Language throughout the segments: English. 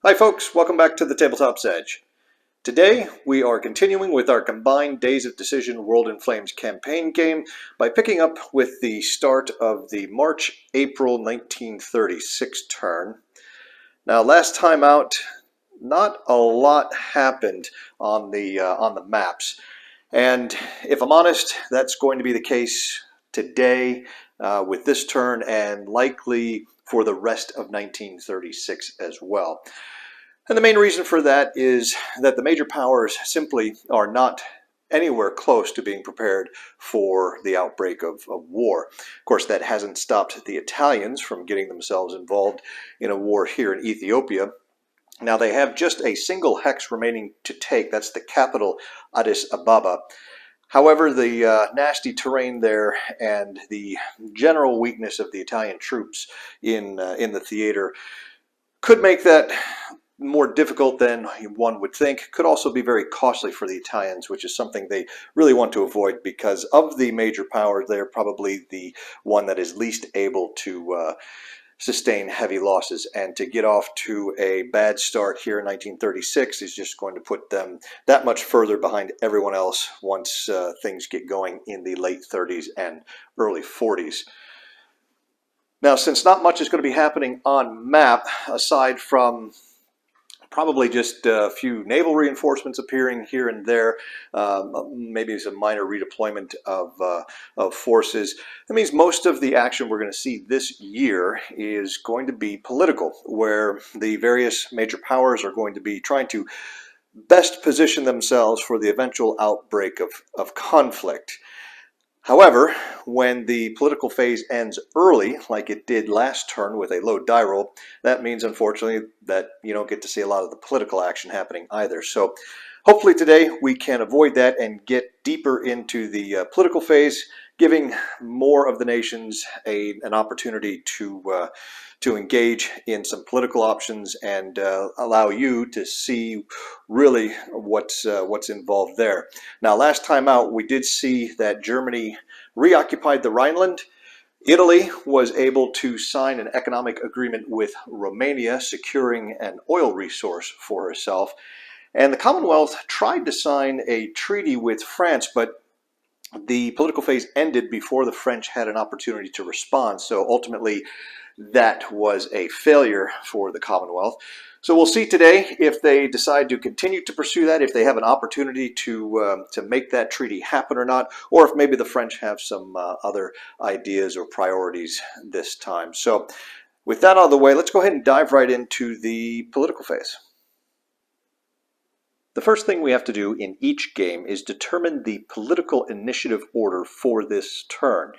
Hi folks, welcome back to the Tabletop's Edge. Today we are continuing with our combined Days of Decision World in Flames campaign game by picking up with the start of the March-April 1936 turn. Now last time out, not a lot happened on the maps, and if I'm honest, that's going to be the case today with this turn and likely for the rest of 1936 as well. And the main reason for that is that the major powers simply are not anywhere close to being prepared for the outbreak of war. Of course, that hasn't stopped the Italians from getting themselves involved in a war here in Ethiopia. Now they have just a single hex remaining to take. That's the capital, Addis Ababa. However, the nasty terrain there and the general weakness of the Italian troops in the theater could make that more difficult than one would think. Could also be very costly for the Italians, which is something they really want to avoid because of the major powers. They're probably the one that is least able to sustain heavy losses, and to get off to a bad start here in 1936 is just going to put them that much further behind everyone else once things get going in the late 30s and early 40s. Now, since not much is going to be happening on map aside from probably just a few naval reinforcements appearing here and there, maybe some minor redeployment of forces. That means most of the action we're going to see this year is going to be political, where the various major powers are going to be trying to best position themselves for the eventual outbreak of conflict. However, when the political phase ends early, like it did last turn with a low die roll, that means, unfortunately, that you don't get to see a lot of the political action happening either. So hopefully today we can avoid that and get deeper into the political phase, giving more of the nations an opportunity to engage in some political options and allow you to see really what's involved there. Now, last time out, we did see that Germany reoccupied the Rhineland. Italy was able to sign an economic agreement with Romania, securing an oil resource for herself. And the Commonwealth tried to sign a treaty with France, but the political phase ended before the French had an opportunity to respond. So ultimately, that was a failure for the Commonwealth. So we'll see today if they decide to continue to pursue that, if they have an opportunity to make that treaty happen or not, or if maybe the French have some other ideas or priorities this time. So with that out of the way, let's go ahead and dive right into the political phase. The first thing we have to do in each game is determine the political initiative order for this turn.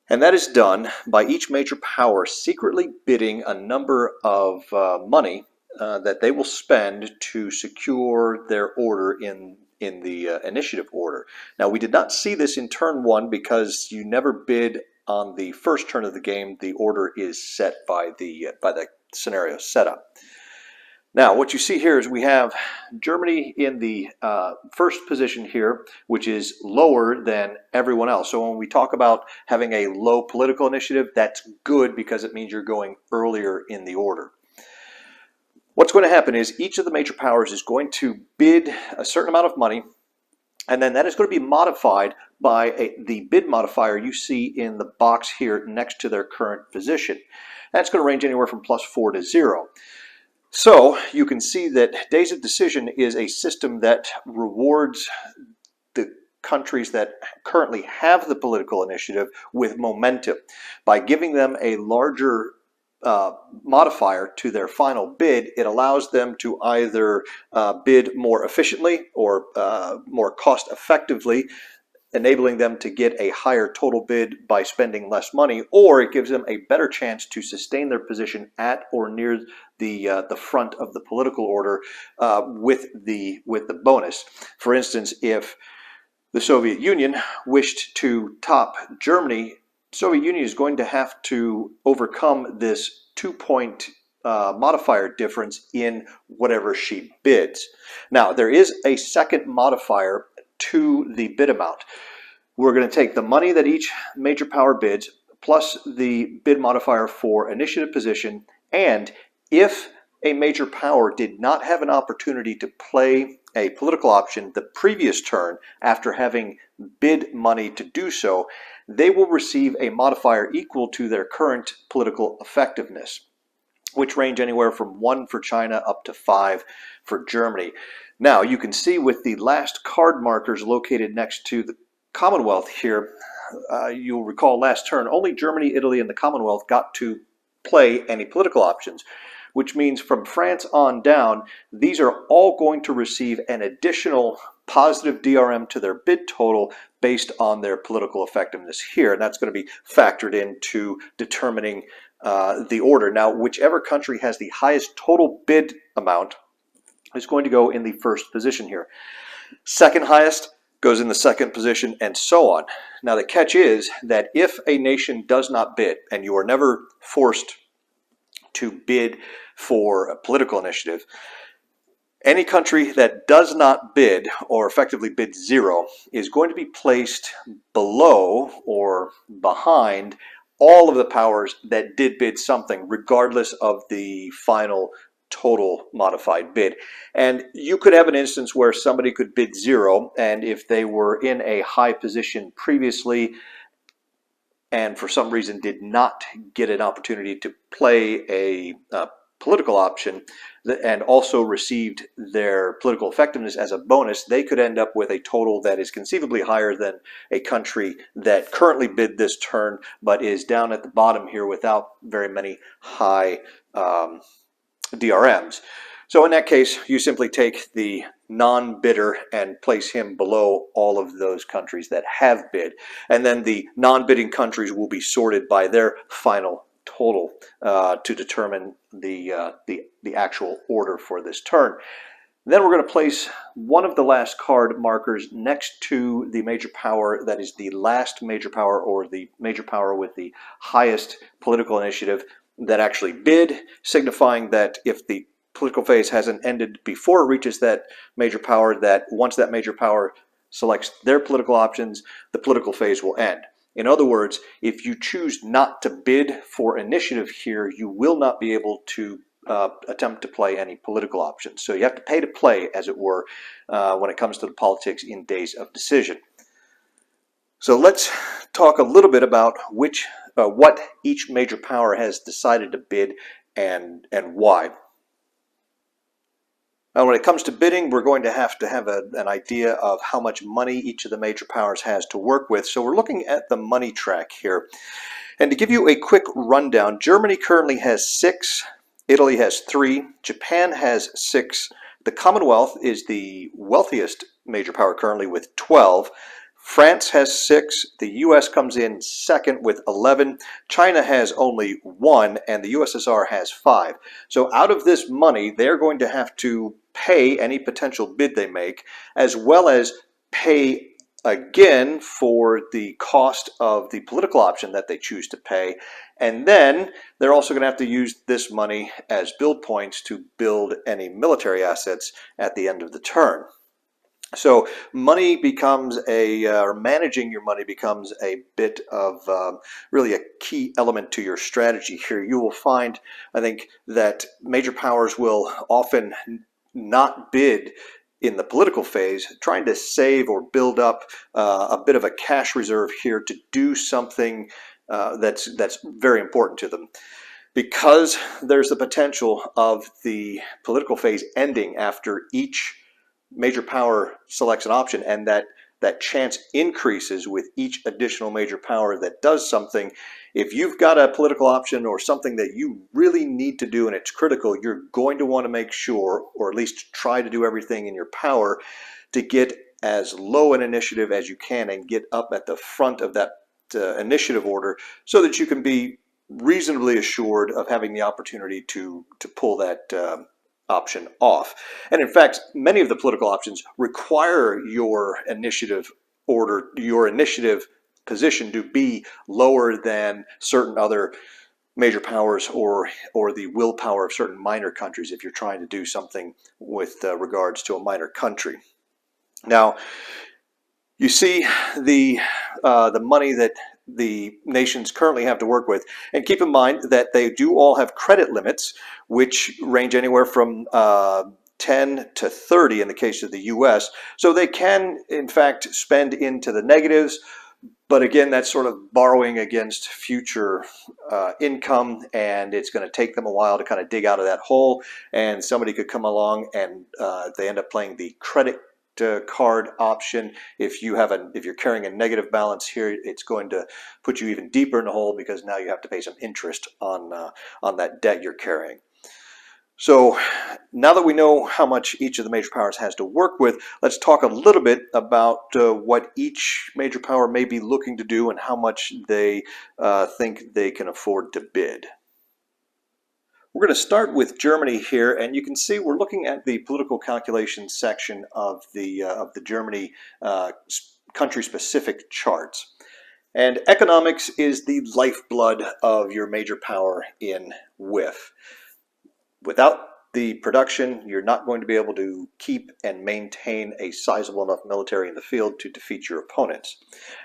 And that is done by each major power secretly bidding a number of money that they will spend to secure their order in the initiative order. Now, we did not see this in turn one because you never bid on the first turn of the game. The order is set by the scenario setup. Now, what you see here is we have Germany in the first position here, which is lower than everyone else. So when we talk about having a low political initiative, that's good because it means you're going earlier in the order. What's going to happen is each of the major powers is going to bid a certain amount of money, and then that is going to be modified by the bid modifier you see in the box here next to their current position. That's going to range anywhere from +4 to 0. So you can see that Days of Decision is a system that rewards the countries that currently have the political initiative with momentum. By giving them a larger modifier to their final bid, it allows them to either bid more efficiently or more cost effectively, enabling them to get a higher total bid by spending less money, or it gives them a better chance to sustain their position at or near the front of the political order with the bonus. For instance, if the Soviet Union wished to top Germany, the Soviet Union is going to have to overcome this 2-point modifier difference in whatever she bids. Now, there is a second modifier to the bid amount. We're going to take the money that each major power bids plus the bid modifier for initiative position, and if a major power did not have an opportunity to play a political option the previous turn after having bid money to do so, they will receive a modifier equal to their current political effectiveness, which range anywhere from 1 for China up to 5 for Germany. Now, you can see with the last card markers located next to the Commonwealth here, you'll recall last turn, only Germany, Italy, and the Commonwealth got to play any political options, which means from France on down, these are all going to receive an additional positive DRM to their bid total based on their political effectiveness here. And that's going to be factored into determining the order. Now, whichever country has the highest total bid amount is going to go in the first position here. Second highest goes in the second position, and so on. Now, the catch is that if a nation does not bid, and you are never forced to bid for a political initiative, any country that does not bid, or effectively bid 0, is going to be placed below or behind all of the powers that did bid something, regardless of the final total modified bid. And you could have an instance where somebody could bid 0, and if they were in a high position previously and for some reason did not get an opportunity to play a political option and also received their political effectiveness as a bonus, they could end up with a total that is conceivably higher than a country that currently bid this turn but is down at the bottom here without very many high DRMs. So in that case, you simply take the non-bidder and place him below all of those countries that have bid. And then the non-bidding countries will be sorted by their final total to determine the actual order for this turn. Then we're going to place one of the last card markers next to the major power that is the last major power, or the major power with the highest political initiative that actually bid, signifying that if the political phase hasn't ended before it reaches that major power, that once that major power selects their political options, the political phase will end. In other words, if you choose not to bid for initiative here, you will not be able to attempt to play any political options. So you have to pay to play, as it were, when it comes to the politics in days of decision. So let's talk a little bit about what each major power has decided to bid and why. Now, when it comes to bidding, we're going to have an idea of how much money each of the major powers has to work with. So we're looking at the money track here. And to give you a quick rundown, Germany currently has 6, Italy has 3, Japan has 6, the Commonwealth is the wealthiest major power currently with 12, France has 6, the US comes in second with 11, China has only 1, and the USSR has 5. So out of this money, they're going to have to pay any potential bid they make, as well as pay again for the cost of the political option that they choose to pay. And then they're also going to have to use this money as build points to build any military assets at the end of the turn. So money becomes or managing your money becomes a bit of really a key element to your strategy here. You will find, I think, that major powers will often not bid in the political phase, trying to save or build up a bit of a cash reserve here to do something that's very important to them. Because there's the potential of the political phase ending after each major power selects an option, and that chance increases with each additional major power that does something. If you've got a political option or something that you really need to do and it's critical, you're going to want to make sure, or at least try to do everything in your power to get as low an initiative as you can and get up at the front of that initiative order, so that you can be reasonably assured of having the opportunity to pull that option off. And in fact, many of the political options require your initiative order, your initiative position, to be lower than certain other major powers or the willpower of certain minor countries if you're trying to do something with regards to a minor country. Now, you see the money that the nations currently have to work with. And keep in mind that they do all have credit limits, which range anywhere from 10 to 30 in the case of the US. So they can, in fact, spend into the negatives. But again, that's sort of borrowing against future income, and it's going to take them a while to kind of dig out of that hole. And somebody could come along and they end up playing the credit card option. If you're carrying a negative balance here, it's going to put you even deeper in the hole, because now you have to pay some interest on that debt you're carrying. So now that we know how much each of the major powers has to work with, let's talk a little bit about what each major power may be looking to do and how much they think they can afford to bid. We're going to start with Germany here, and you can see we're looking at the political calculations section of the Germany country-specific charts. And economics is the lifeblood of your major power in WIF. Without the production, you're not going to be able to keep and maintain a sizable enough military in the field to defeat your opponents.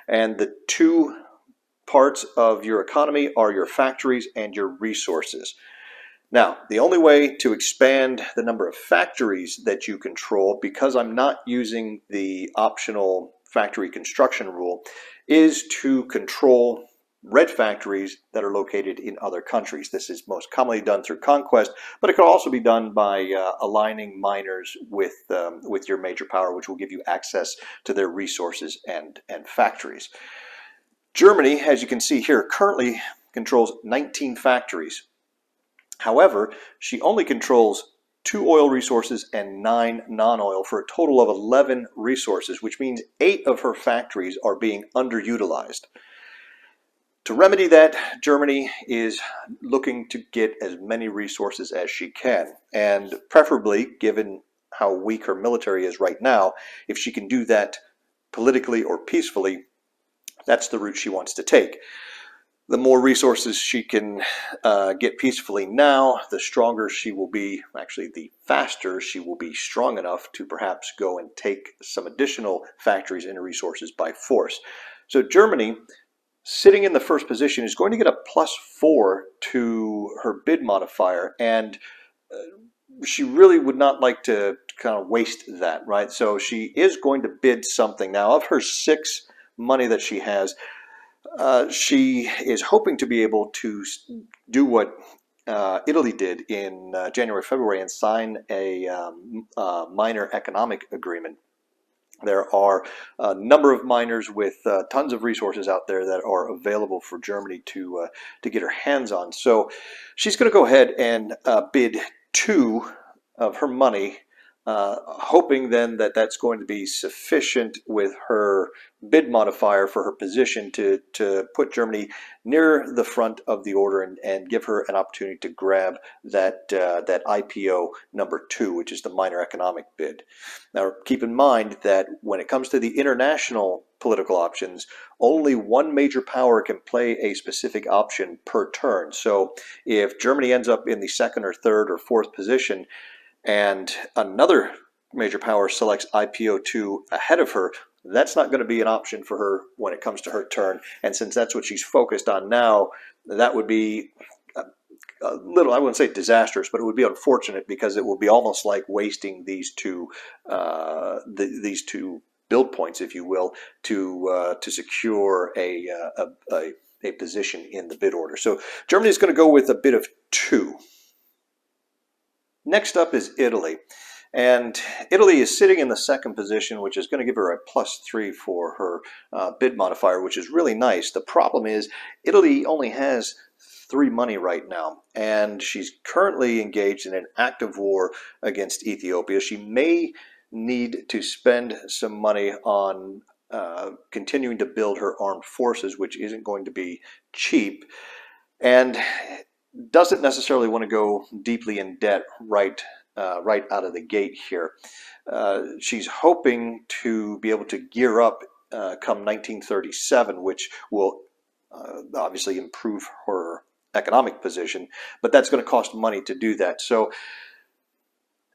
And the two parts of your economy are your factories and your resources. Now, the only way to expand the number of factories that you control, because I'm not using the optional factory construction rule, is to control red factories that are located in other countries. This is most commonly done through conquest, but it can also be done by aligning miners with your major power, which will give you access to their resources and factories. Germany, as you can see here, currently controls 19 factories. However, she only controls 2 oil resources and 9 non-oil, for a total of 11 resources, which means 8 of her factories are being underutilized. To remedy that, Germany is looking to get as many resources as she can, and preferably, given how weak her military is right now, if she can do that politically or peacefully, that's the route she wants to take. The more resources she can get peacefully now, the stronger she will be, actually the faster she will be strong enough to perhaps go and take some additional factories and resources by force. So Germany, sitting in the first position, is going to get a +4 to her bid modifier, and she really would not like to kind of waste that, right? So she is going to bid something. Now, of her 6 money that she has, she is hoping to be able to do what Italy did in January, February, and sign a minor economic agreement. There are a number of miners with tons of resources out there that are available for Germany to get her hands on. So she's going to go ahead and bid 2 of her money, hoping then that that's going to be sufficient with her bid modifier for her position to put Germany near the front of the order and give her an opportunity to grab that IPO number 2, which is the minor economic bid. Now, keep in mind that when it comes to the international political options, only one major power can play a specific option per turn. So if Germany ends up in the 2nd or 3rd or 4th position, and another major power selects IPO 2 ahead of her, that's not going to be an option for her when it comes to her turn. And since that's what she's focused on now, that would be a little, I wouldn't say disastrous, but it would be unfortunate, because it will be almost like wasting these two build points, if you will, to secure a position in the bid order. So Germany is going to go with a bid of 2. Next up is Italy. And Italy is sitting in the 2nd position, which is going to give her a +3 for her bid modifier, which is really nice. The problem is Italy only has 3 money right now, and she's currently engaged in an active war against Ethiopia. She may need to spend some money on continuing to build her armed forces, which isn't going to be cheap, and doesn't necessarily want to go deeply in debt right out of the gate here. She's hoping to be able to gear up come 1937, which will obviously improve her economic position, but that's going to cost money to do that. So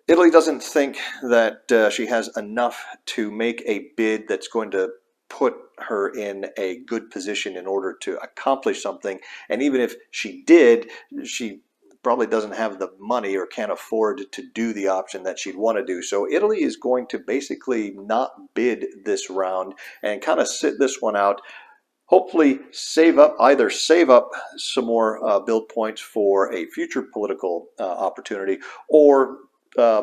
Italy doesn't think that she has enough to make a bid that's going to put her in a good position in order to accomplish something. And even if she did, she probably doesn't have the money or can't afford to do the option that she'd want to do. So Italy is going to basically not bid this round and kind of sit this one out. Hopefully either save up some more build points for a future political opportunity, or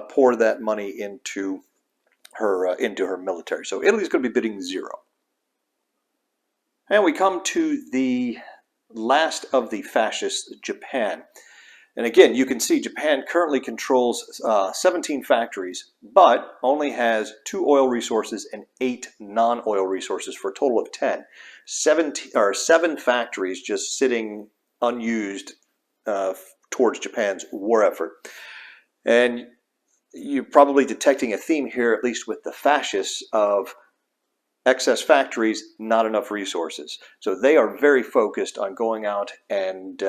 pour that money into her military. So Italy's going to be bidding 0. And we come to the last of the fascists, Japan. And again, you can see Japan currently controls 17 factories, but only has 2 oil resources and 8 non-oil resources for a total of 10. 7 factories just sitting unused towards Japan's war effort. And you're probably detecting a theme here, at least with the fascists, of excess factories, not enough resources. So they are very focused on going out and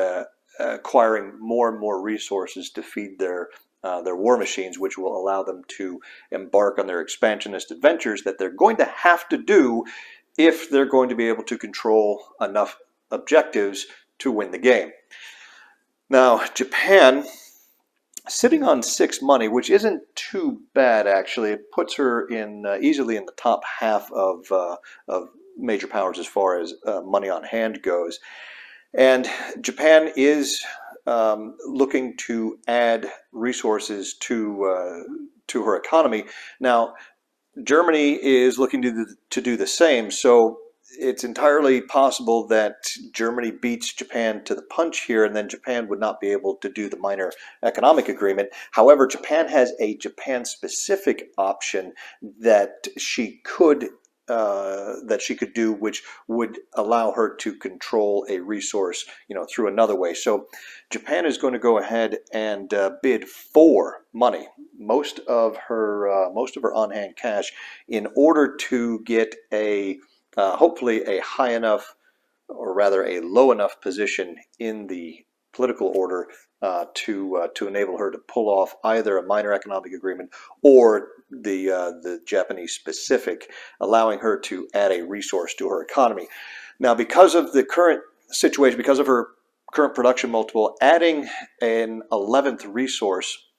acquiring more and more resources to feed their war machines, which will allow them to embark on their expansionist adventures that they're going to have to do if they're going to be able to control enough objectives to win the game. Now, Japan, sitting on 6 money, which isn't too bad actually. It puts her in easily in the top half of major powers as far as money on hand goes. And Japan is looking to add resources to her economy. Now, Germany is looking to do the same, so it's entirely possible that Germany beats Japan to the punch here, and then Japan would not be able to do the minor economic agreement. However, Japan has a Japan-specific option that she could do, which would allow her to control a resource, through another way. So Japan is going to go ahead and bid for money, most of her on-hand cash, in order to get a hopefully a high enough, or rather a low enough position in the political order to enable her to pull off either a minor economic agreement or the Japanese specific, allowing her to add a resource to her economy. Now, because of the current situation, because of her current production multiple, adding an 11th resource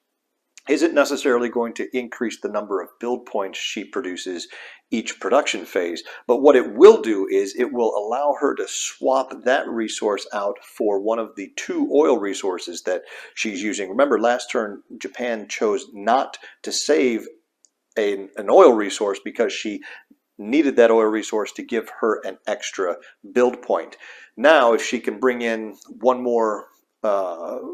isn't necessarily going to increase the number of build points she produces each production phase. But what it will do is it will allow her to swap that resource out for one of the 2 oil resources that she's using. Remember, last turn Japan chose not to save an oil resource because she needed that oil resource to give her an extra build point. Now, if she can bring in one more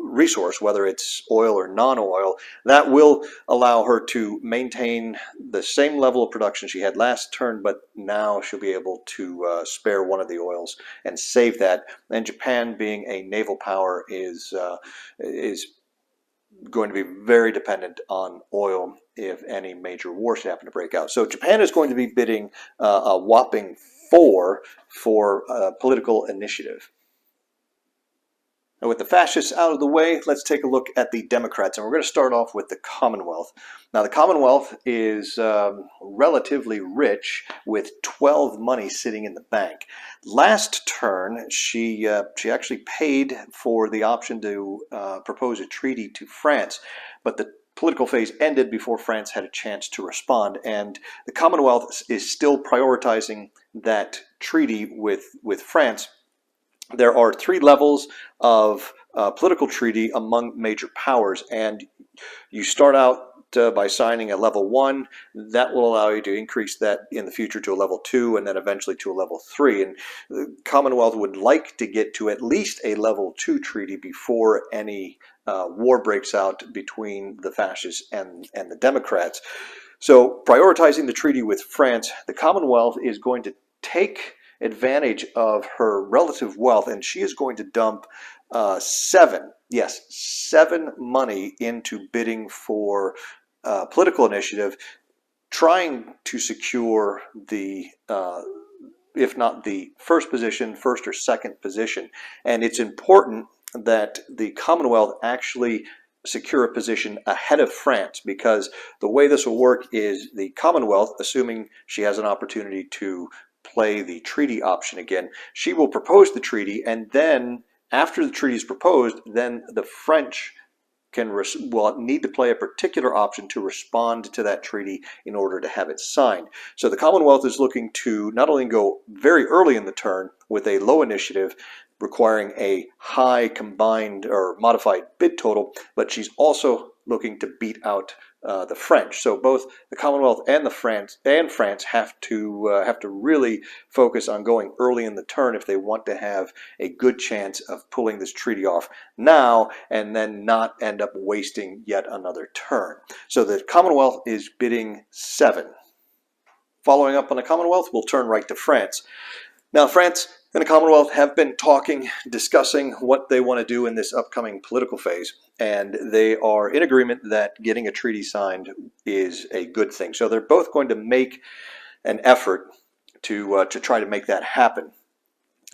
resource, whether it's oil or non-oil, that will allow her to maintain the same level of production she had last turn, but now she'll be able to spare one of the oils and save that. And Japan, being a naval power, is going to be very dependent on oil if any major war should happen to break out. So Japan is going to be bidding a whopping 4 for political initiative. And with the fascists out of the way, let's take a look at the Democrats. And we're going to start off with the Commonwealth. Now, the Commonwealth is relatively rich, with 12 money sitting in the bank. Last turn, she actually paid for the option to propose a treaty to France, but the political phase ended before France had a chance to respond, and the Commonwealth is still prioritizing that treaty with France. There are 3 levels of political treaty among major powers, and you start out by signing a level 1. That will allow you to increase that in the future to a level 2, and then eventually to a level 3. And the Commonwealth would like to get to at least a level 2 treaty before any war breaks out between the fascists and the Democrats. So, prioritizing the treaty with France, the Commonwealth is going to take advantage of her relative wealth, and she is going to dump 7 money into bidding for political initiative, trying to secure the if not the first or second position. And it's important that the Commonwealth actually secure a position ahead of France, because the way this will work is the Commonwealth, assuming she has an opportunity to play the treaty option again. She will propose the treaty, and then after the treaty is proposed, then the French will need to play a particular option to respond to that treaty in order to have it signed. So the Commonwealth is looking to not only go very early in the turn with a low initiative requiring a high combined or modified bid total, but she's also looking to beat out the French. So both the Commonwealth and France have to really focus on going early in the turn if they want to have a good chance of pulling this treaty off now and then not end up wasting yet another turn. So the Commonwealth is bidding 7. Following up on the Commonwealth, we'll turn right to France. Now, France and the Commonwealth have been discussing what they want to do in this upcoming political phase, and they are in agreement that getting a treaty signed is a good thing. So they're both going to make an effort to try to make that happen.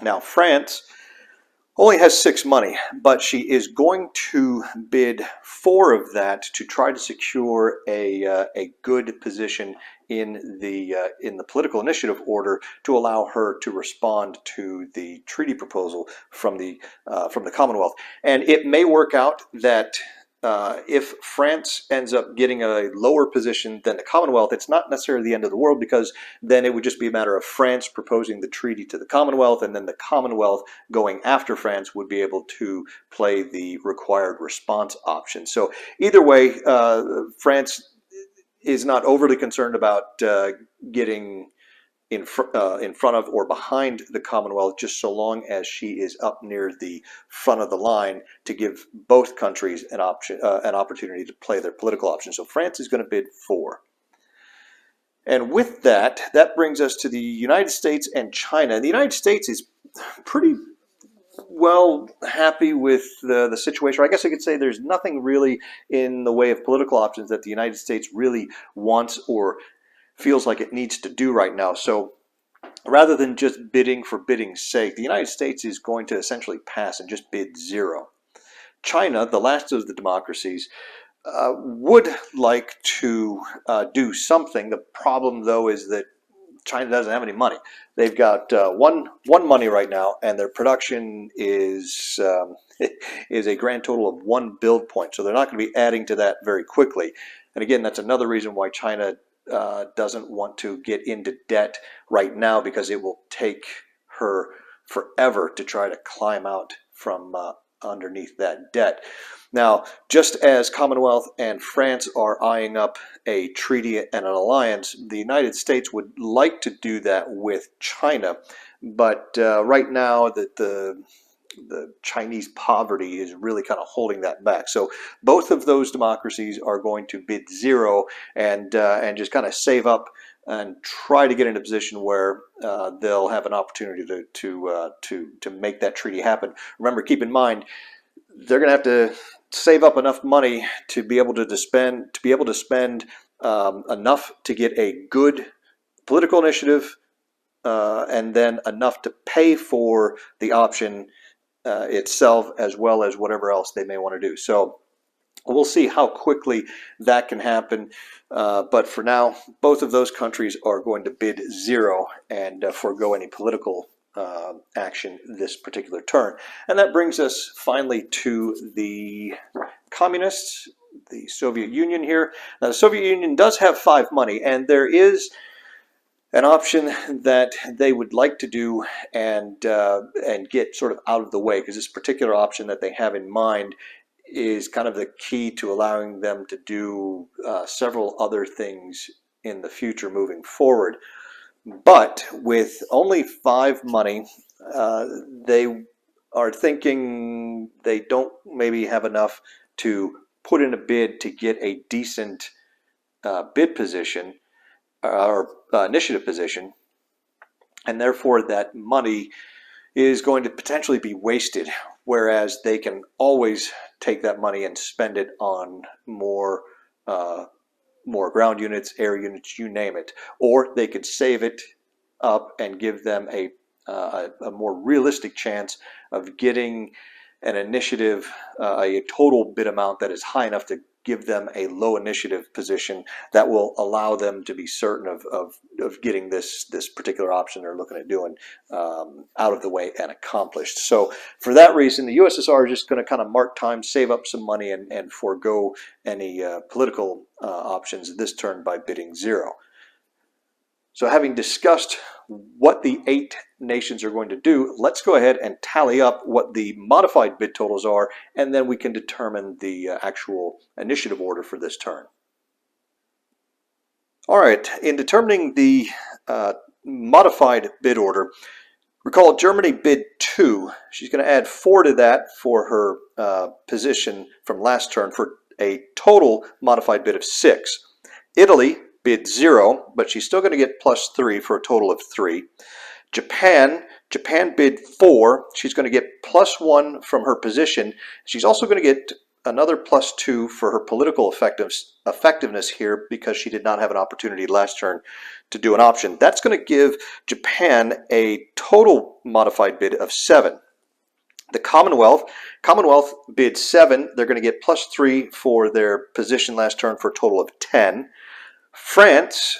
Now, France only has 6 money, but she is going to bid 4 of that to try to secure a good position in the political initiative order to allow her to respond to the treaty proposal from the Commonwealth. And it may work out that if France ends up getting a lower position than the Commonwealth, it's not necessarily the end of the world, because then it would just be a matter of France proposing the treaty to the Commonwealth, and then the Commonwealth going after France would be able to play the required response option. So either way, France is not overly concerned about getting in front of or behind the Commonwealth, just so long as she is up near the front of the line to give both countries an opportunity to play their political option. So France is going to bid 4. And with that, that brings us to the United States and China. The United States is pretty well happy with the situation. I guess I could say there's nothing really in the way of political options that the United States really wants or feels like it needs to do right now. So rather than just bidding for bidding's sake, the United States is going to essentially pass and just bid 0. China, the last of the democracies, would like to do something. The problem, though, is that China doesn't have any money. They've got one money right now, and their production is a grand total of 1 build point. So they're not going to be adding to that very quickly. And again, that's another reason why China doesn't want to get into debt right now, because it will take her forever to try to climb out from underneath that debt. Now, just as Commonwealth and France are eyeing up a treaty and an alliance, the United States would like to do that with China, but right now the Chinese poverty is really kind of holding that back. So both of those democracies are going to bid 0 and just kind of save up and try to get in a position where they'll have an opportunity to make that treaty happen. Remember, keep in mind, they're going to have to save up enough money to be able to spend enough to get a good political initiative, and then enough to pay for the option itself, as well as whatever else they may want to do. So we'll see how quickly that can happen. But for now, both of those countries are going to bid 0 and forego any political action this particular turn. And that brings us finally to the communists, the Soviet Union here. Now, the Soviet Union does have 5 money, and there is an option that they would like to do and get sort of out of the way, because this particular option that they have in mind is kind of the key to allowing them to do several other things in the future moving forward. But with only 5 money, they are thinking they don't maybe have enough to put in a bid to get a decent bid position or initiative position, and therefore that money is going to potentially be wasted, whereas they can always take that money and spend it on more ground units, air units, you name it, or they could save it up and give them a more realistic chance of getting an initiative, a total bid amount that is high enough to give them a low initiative position that will allow them to be certain of getting this particular option they're looking at doing out of the way and accomplished. So for that reason, the USSR is just going to kind of mark time, save up some money, and forego any political options this turn by bidding 0. So having discussed what the 8 nations are going to do, let's go ahead and tally up what the modified bid totals are, and then we can determine the actual initiative order for this turn. All right, in determining the modified bid order, recall Germany bid 2. She's going to add 4 to that for her position from last turn for a total modified bid of 6. Italy bid 0, but she's still going to get +3 for a total of 3. Japan bid 4. She's going to get +1 from her position. She's also going to get another +2 for her political effectiveness here because she did not have an opportunity last turn to do an option. That's going to give Japan a total modified bid of 7. The Commonwealth bid 7. They're going to get +3 for their position last turn for a total of 10. France,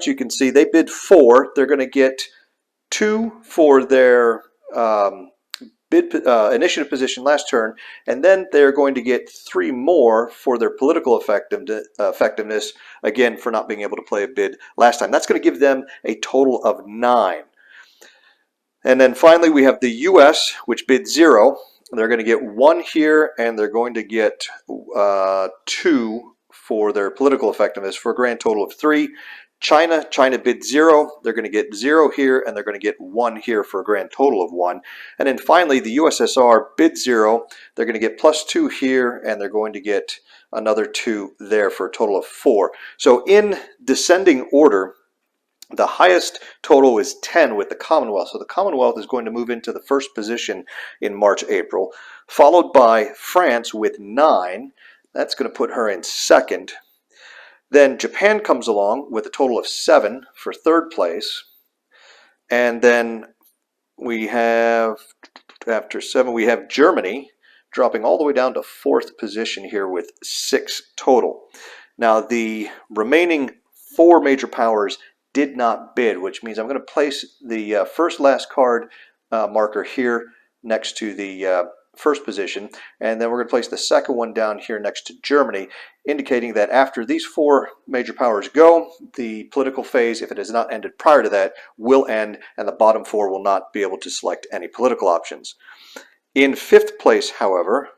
you can see they bid 4. They're going to get 2 for their initiative position last turn, and then they're going to get 3 more for their political effectiveness, again for not being able to play a bid last time. That's going to give them a total of 9. And then finally we have the US, which bid 0. They're going to get 1 here, and they're going to get 2 for their political effectiveness for a grand total of 3. China bid 0. They're going to get 0 here, and they're going to get 1 here for a grand total of 1. And then finally, the USSR bid 0. They're going to get +2 here, and they're going to get another 2 there for a total of 4. So in descending order, the highest total is 10 with the Commonwealth. So the Commonwealth is going to move into the first position in March, April, followed by France with 9. That's going to put her in second. Then Japan comes along with a total of 7 for third place. And then we have, after 7, we have Germany dropping all the way down to 4th position here with 6 total. Now the remaining 4 major powers did not bid, which means I'm going to place the first last card marker here next to the first position, and then we're going to place the second one down here next to Germany, indicating that after these 4 major powers go, the political phase, if it has not ended prior to that, will end, and the bottom 4 will not be able to select any political options. In 5th place, however,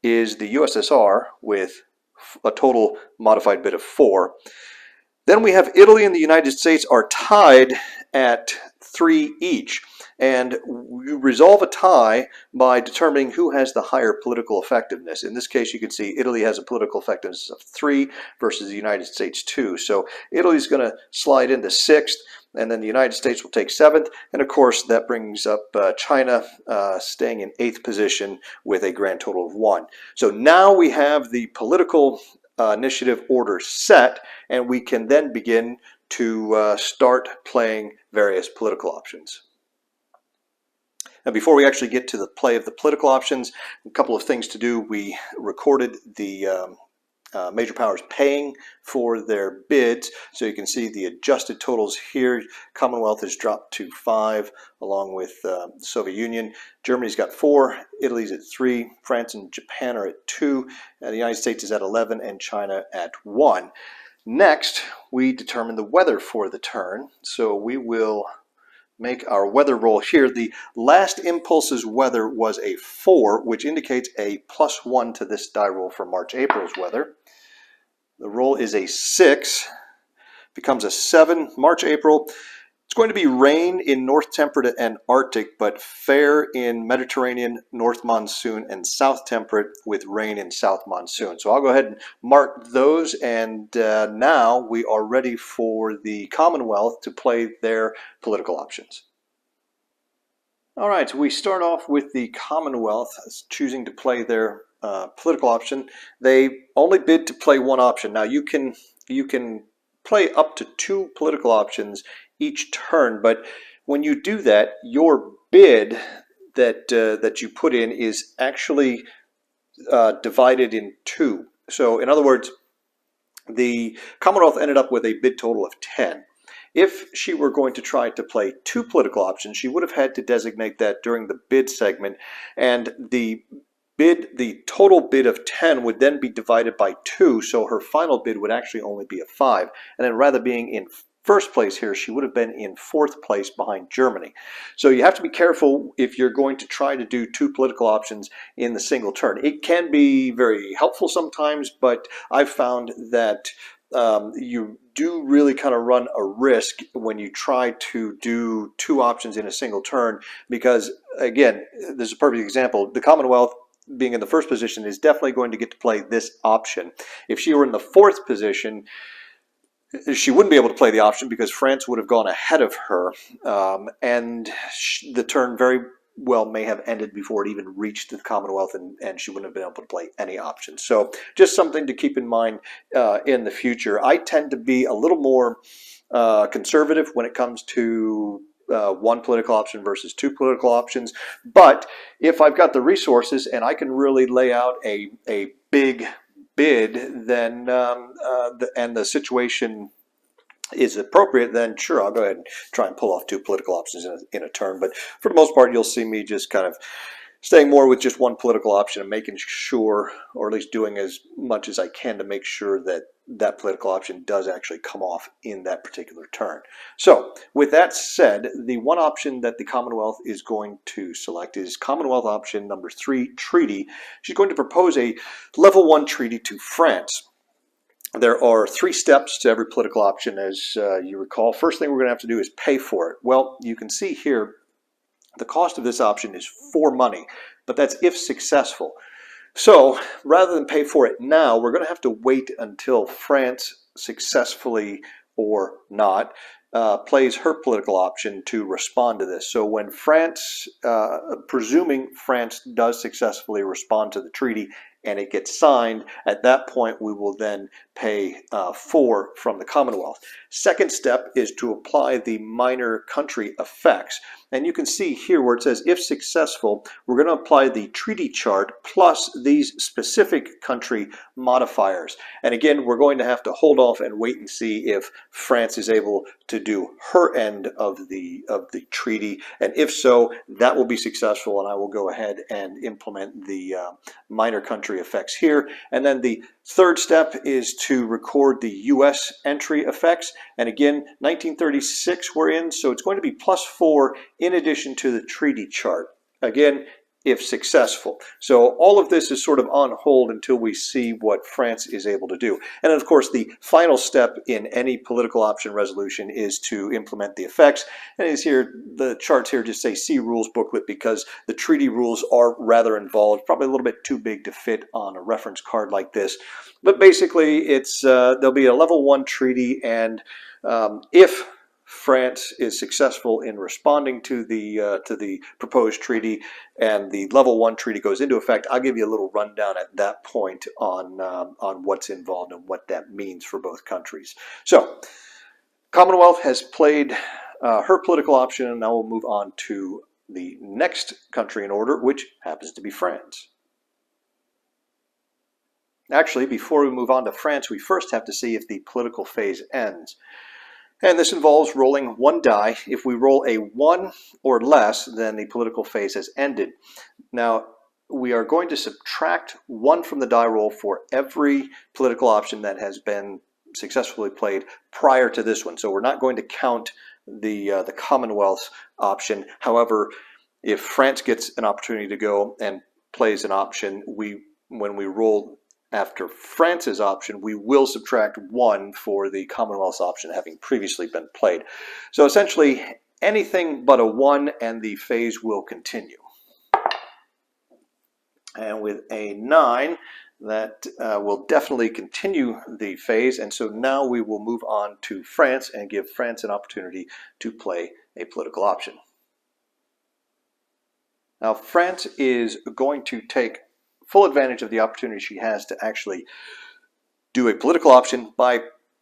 is the USSR with a total modified bid of 4. Then we have Italy and the United States are tied at 3 each. And you resolve a tie by determining who has the higher political effectiveness. In this case, you can see Italy has a political effectiveness of 3 versus the United States 2. So Italy's going to slide into 6th, and then the United States will take 7th. And of course, that brings up China staying in 8th position with a grand total of 1. So now we have the political initiative order set, and we can then begin to start playing various political options. Now, before we actually get to the play of the political options, a couple of things to do. We recorded the major powers paying for their bids, so you can see the adjusted totals here. Commonwealth has dropped to 5, along with the Soviet Union. Germany's got 4, Italy's at 3, France and Japan are at 2, and the United States is at 11, and China at 1. Next, we determine the weather for the turn, so we will make our weather roll here. The last impulse's weather was a 4, which indicates a +1 to this die roll for March-April's weather. The roll is a 6, becomes a 7. March-April, it's going to be rain in North Temperate and Arctic, but fair in Mediterranean, North Monsoon, and South Temperate, with rain in South Monsoon. So I'll go ahead and mark those, and now we are ready for the Commonwealth to play their political options. All right, so we start off with the Commonwealth choosing to play their political option. They only bid to play 1 option. Now you can play up to 2 political options each turn, but when you do that, your bid that you put in is actually divided in 2. So in other words, the Commonwealth ended up with a bid total of 10. If she were going to try to play 2 political options, she would have had to designate that during the bid segment, and the total bid of 10 would then be divided by 2, so her final bid would actually only be a 5. And then rather being in first place here, she would have been in 4th place behind Germany. So you have to be careful if you're going to try to do 2 political options in the single turn. It can be very helpful sometimes, but I've found that you do really kind of run a risk when you try to do 2 options in a single turn, because again, this is a perfect example. The Commonwealth, being in the first position, is definitely going to get to play this option. If she were in the 4th position, she wouldn't be able to play the option because France would have gone ahead of her, and the turn very well may have ended before it even reached the Commonwealth, and she wouldn't have been able to play any options. So just something to keep in mind in the future. I tend to be a little more conservative when it comes to 1 political option versus 2 political options. But if I've got the resources and I can really lay out a big bid, then and the situation is appropriate, then sure, I'll go ahead and try and pull off 2 political options in a turn. But for the most part, you'll see me just kind of staying more with just 1 political option and making sure, or at least doing as much as I can to make sure that that political option does actually come off in that particular turn. So with that said, the one option that the Commonwealth is going to select is Commonwealth option number 3, treaty. She's going to propose a level 1 treaty to France. There are 3 steps to every political option, as you recall. First thing we're going to have to do is pay for it. Well, you can see here the cost of this option is 4 money, but that's if successful. So rather than pay for it now, we're going to have to wait until France successfully or not plays her political option to respond to this. So when France, presuming France does successfully respond to the treaty and it gets signed, at that point we will then pay 4 from the Commonwealth. Second step is to apply the minor country effects. And you can see here where it says if successful, we're going to apply the treaty chart plus these specific country modifiers. And again, we're going to have to hold off and wait and see if France is able to do her end of the treaty. And if so, that will be successful, and I will go ahead and implement the minor country effects here. And then the third step is to record the U.S. entry effects. And again, 1936 we're in, so it's going to be +4 in addition to the treaty chart. Again, if successful. So all of this is sort of on hold until we see what France is able to do. And of course, the final step in any political option resolution is to implement the effects. And as here, the charts here just say see rules booklet because the treaty rules are rather involved, probably a little bit too big to fit on a reference card like this. But basically, it's there'll be a level 1 treaty, and if France is successful in responding to the proposed treaty and the level 1 treaty goes into effect, I'll give you a little rundown at that point on what's involved and what that means for both countries. So Commonwealth has played her political option, and now we'll move on to the next country in order, which happens to be France. Actually, before we move on to France, we first have to see if the political phase ends. And this involves rolling 1 die. If we roll a 1 or less, then the political phase has ended. Now, we are going to subtract 1 from the die roll for every political option that has been successfully played prior to this one. So we're not going to count the Commonwealth option. However, if France gets an opportunity to go and plays an option, when we roll after France's option, we will subtract 1 for the Commonwealth's option having previously been played. So essentially, anything but a 1 and the phase will continue. And with a 9, that will definitely continue the phase, and so now we will move on to France and give France an opportunity to play a political option. Now, France is going to take full advantage of the opportunity she has to actually do a political option by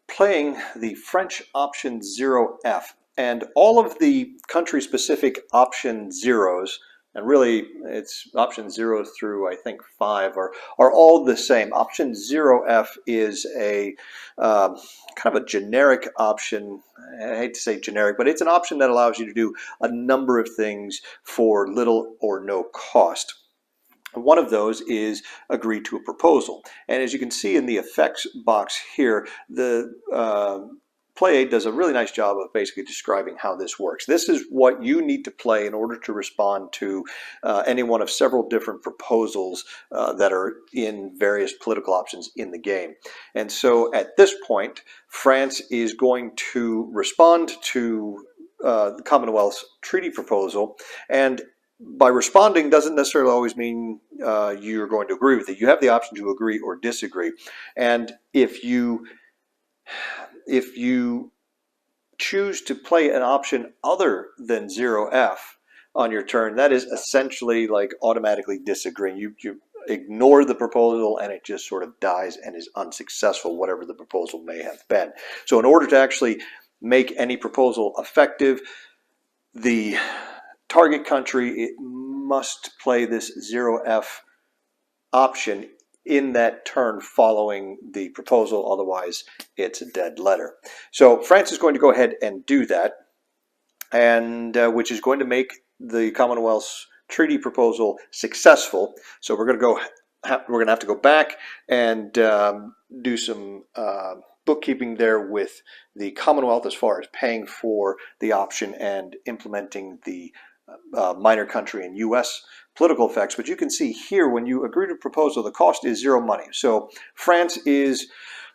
playing the French option 0F. And all of the country-specific option zeros And really, it's option 0 through, I think, 5 are all the same. Option 0F is a kind of a generic option. I hate to say generic, but it's an option that allows you to do a number of things for little or no cost. One of those is agree to a proposal. And as you can see in the effects box here, the Play Aid does a really nice job of basically describing how this works. This is what you need to play in order to respond to any one of several different proposals that are in various political options in the game. And so at this point, France is going to respond to the Commonwealth's treaty proposal, and by responding doesn't necessarily always mean you're going to agree with it. You have the option to agree or disagree. And if you choose to play an option other than 0F on your turn, that is essentially like automatically disagreeing. You ignore the proposal and it just sort of dies and is unsuccessful, whatever the proposal may have been. So in order to actually make any proposal effective, the target country must play this 0F option in that turn following the proposal, otherwise it's a dead letter. So France is going to go ahead and do that, and which is going to make the Commonwealth's treaty proposal successful. So we're going to have to go back and do some bookkeeping there with the Commonwealth as far as paying for the option and implementing the minor country and U.S. political effects. But you can see here, when you agree to a proposal, the cost is 0 money. So France is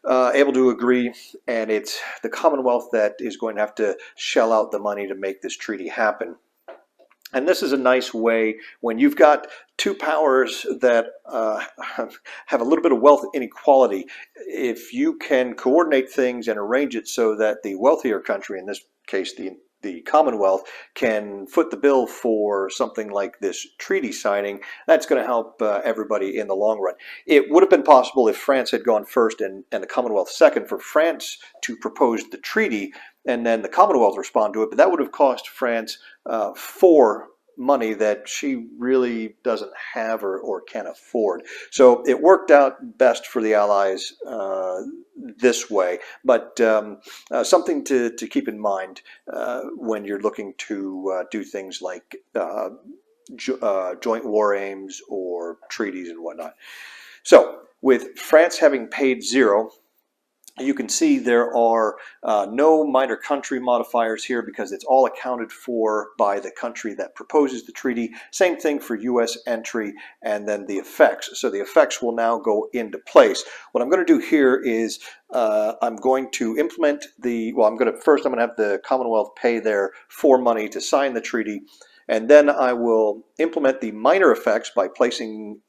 able to agree, and it's the Commonwealth that is going to have to shell out the money to make this treaty happen. And this is a nice way when you've got two powers that have a little bit of wealth inequality. If you can coordinate things and arrange it so that the wealthier country, in this case the Commonwealth, can foot the bill for something like this treaty signing, that's going to help everybody in the long run. It would have been possible if France had gone first and the Commonwealth second, for France to propose the treaty and then the Commonwealth respond to it, but that would have cost France for money that she really doesn't have or can afford. So it worked out best for the Allies this way, but something to keep in mind when you're looking to do things like joint war aims or treaties and whatnot. So with France having paid 0, you can see there are no minor country modifiers here because it's all accounted for by the country that proposes the treaty. Same thing for U.S. entry and then the effects. So the effects will now go into place. What I'm going to do here is I'm going to implement I'm going to have the Commonwealth pay their money to sign the treaty. And then I will implement the minor effects by placing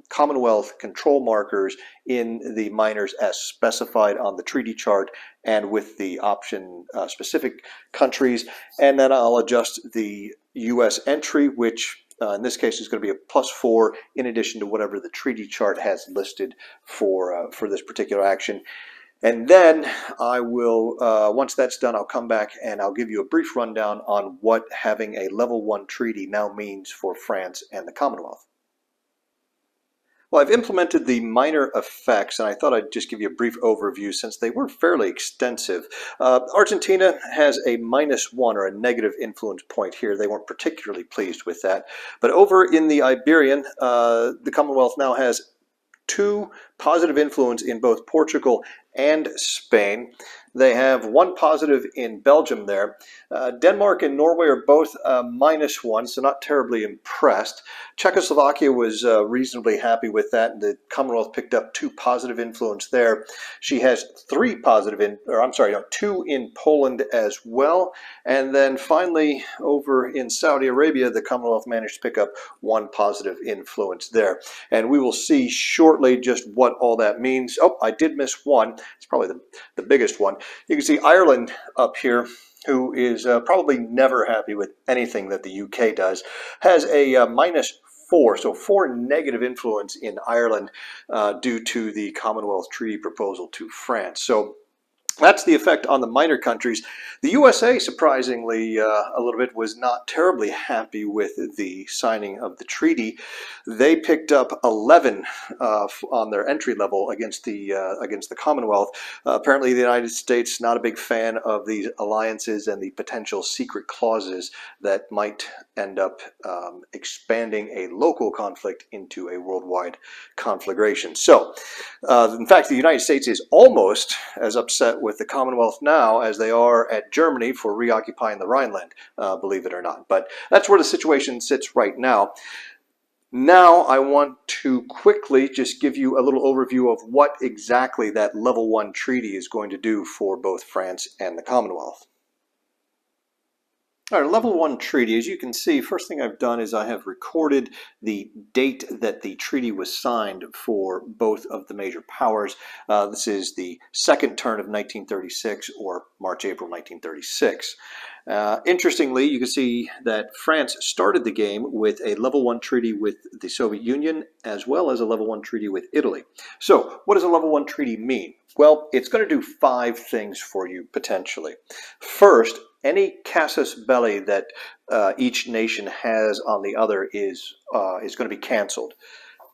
Commonwealth control markers in the minors as specified on the treaty chart and with the option specific countries. And then I'll adjust the U.S. entry, which in this case is going to be a +4 in addition to whatever the treaty chart has listed for this particular action. And then I will, once that's done, I'll come back and I'll give you a brief rundown on what having a level 1 treaty now means for France and the Commonwealth. Well, I've implemented the minor effects, and I thought I'd just give you a brief overview since they were fairly extensive. Argentina has a -1 or a negative influence point here. They weren't particularly pleased with that. But over in the Iberian, the Commonwealth now has 2 positive influence in both Portugal and Spain. They have 1 positive in Belgium there. Denmark and Norway are both -1, so not terribly impressed. Czechoslovakia was reasonably happy with that, and the Commonwealth picked up 2 positive influence there. She has 2 in Poland as well. And then finally, over in Saudi Arabia, the Commonwealth managed to pick up 1 positive influence there. And we will see shortly just what all that means. Oh, I did miss one. It's probably the biggest one. You can see Ireland up here, who is probably never happy with anything that the UK does, has a -4, so 4 negative influence in Ireland due to the Commonwealth Treaty proposal to France. So That's the effect on the minor countries. The USA, surprisingly, a little bit was not terribly happy with the signing of the treaty. They picked up 11 on their entry level against the Commonwealth. Apparently, the United States not a big fan of these alliances and the potential secret clauses that might end up expanding a local conflict into a worldwide conflagration. So, in fact, the United States is almost as upset with the Commonwealth now as they are at Germany for reoccupying the Rhineland, believe it or not. But that's where the situation sits right now. Now I want to quickly just give you a little overview of what exactly that Level 1 treaty is going to do for both France and the Commonwealth. All right, Level 1 treaty, as you can see, first thing I've done is I have recorded the date that the treaty was signed for both of the major powers. This is the second turn of 1936, or March-April 1936. Interestingly, you can see that France started the game with a Level 1 treaty with the Soviet Union, as well as a Level 1 treaty with Italy. So, what does a Level 1 treaty mean? Well, it's going to do 5 things for you, potentially. First, any casus belli that each nation has on the other is going to be canceled.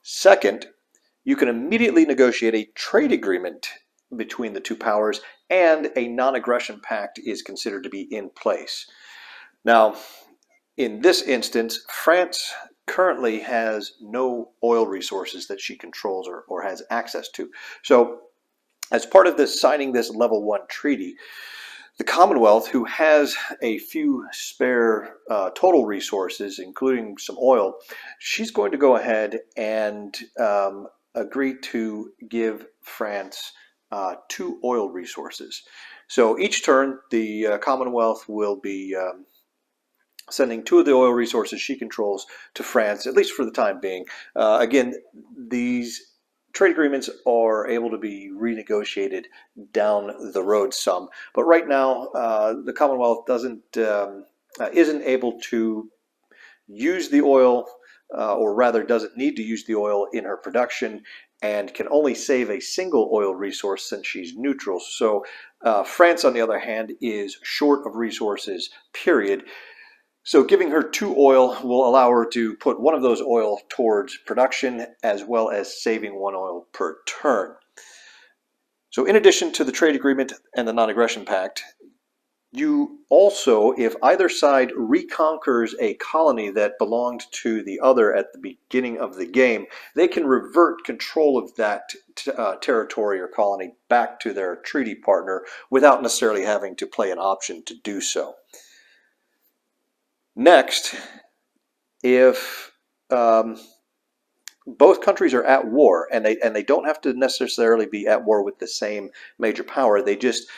Second, you can immediately negotiate a trade agreement between the two powers, and a non-aggression pact is considered to be in place. Now, in this instance, France currently has no oil resources that she controls or has access to. So, as part of this signing this Level 1 treaty, the Commonwealth, who has a few spare total resources, including some oil, she's going to go ahead and agree to give France 2 oil resources. So each turn, the Commonwealth will be sending 2 of the oil resources she controls to France, at least for the time being. Again, these trade agreements are able to be renegotiated down the road some, but right now the Commonwealth isn't able to use the oil, or rather doesn't need to use the oil in her production, and can only save a single oil resource since she's neutral. So France, on the other hand, is short of resources, period. So giving her 2 oil will allow her to put 1 of those oil towards production, as well as saving 1 oil per turn. So in addition to the trade agreement and the non-aggression pact, you also, if either side reconquers a colony that belonged to the other at the beginning of the game, they can revert control of that territory or colony back to their treaty partner without necessarily having to play an option to do so. Next, if both countries are at war, and they don't have to necessarily be at war with the same major power, they just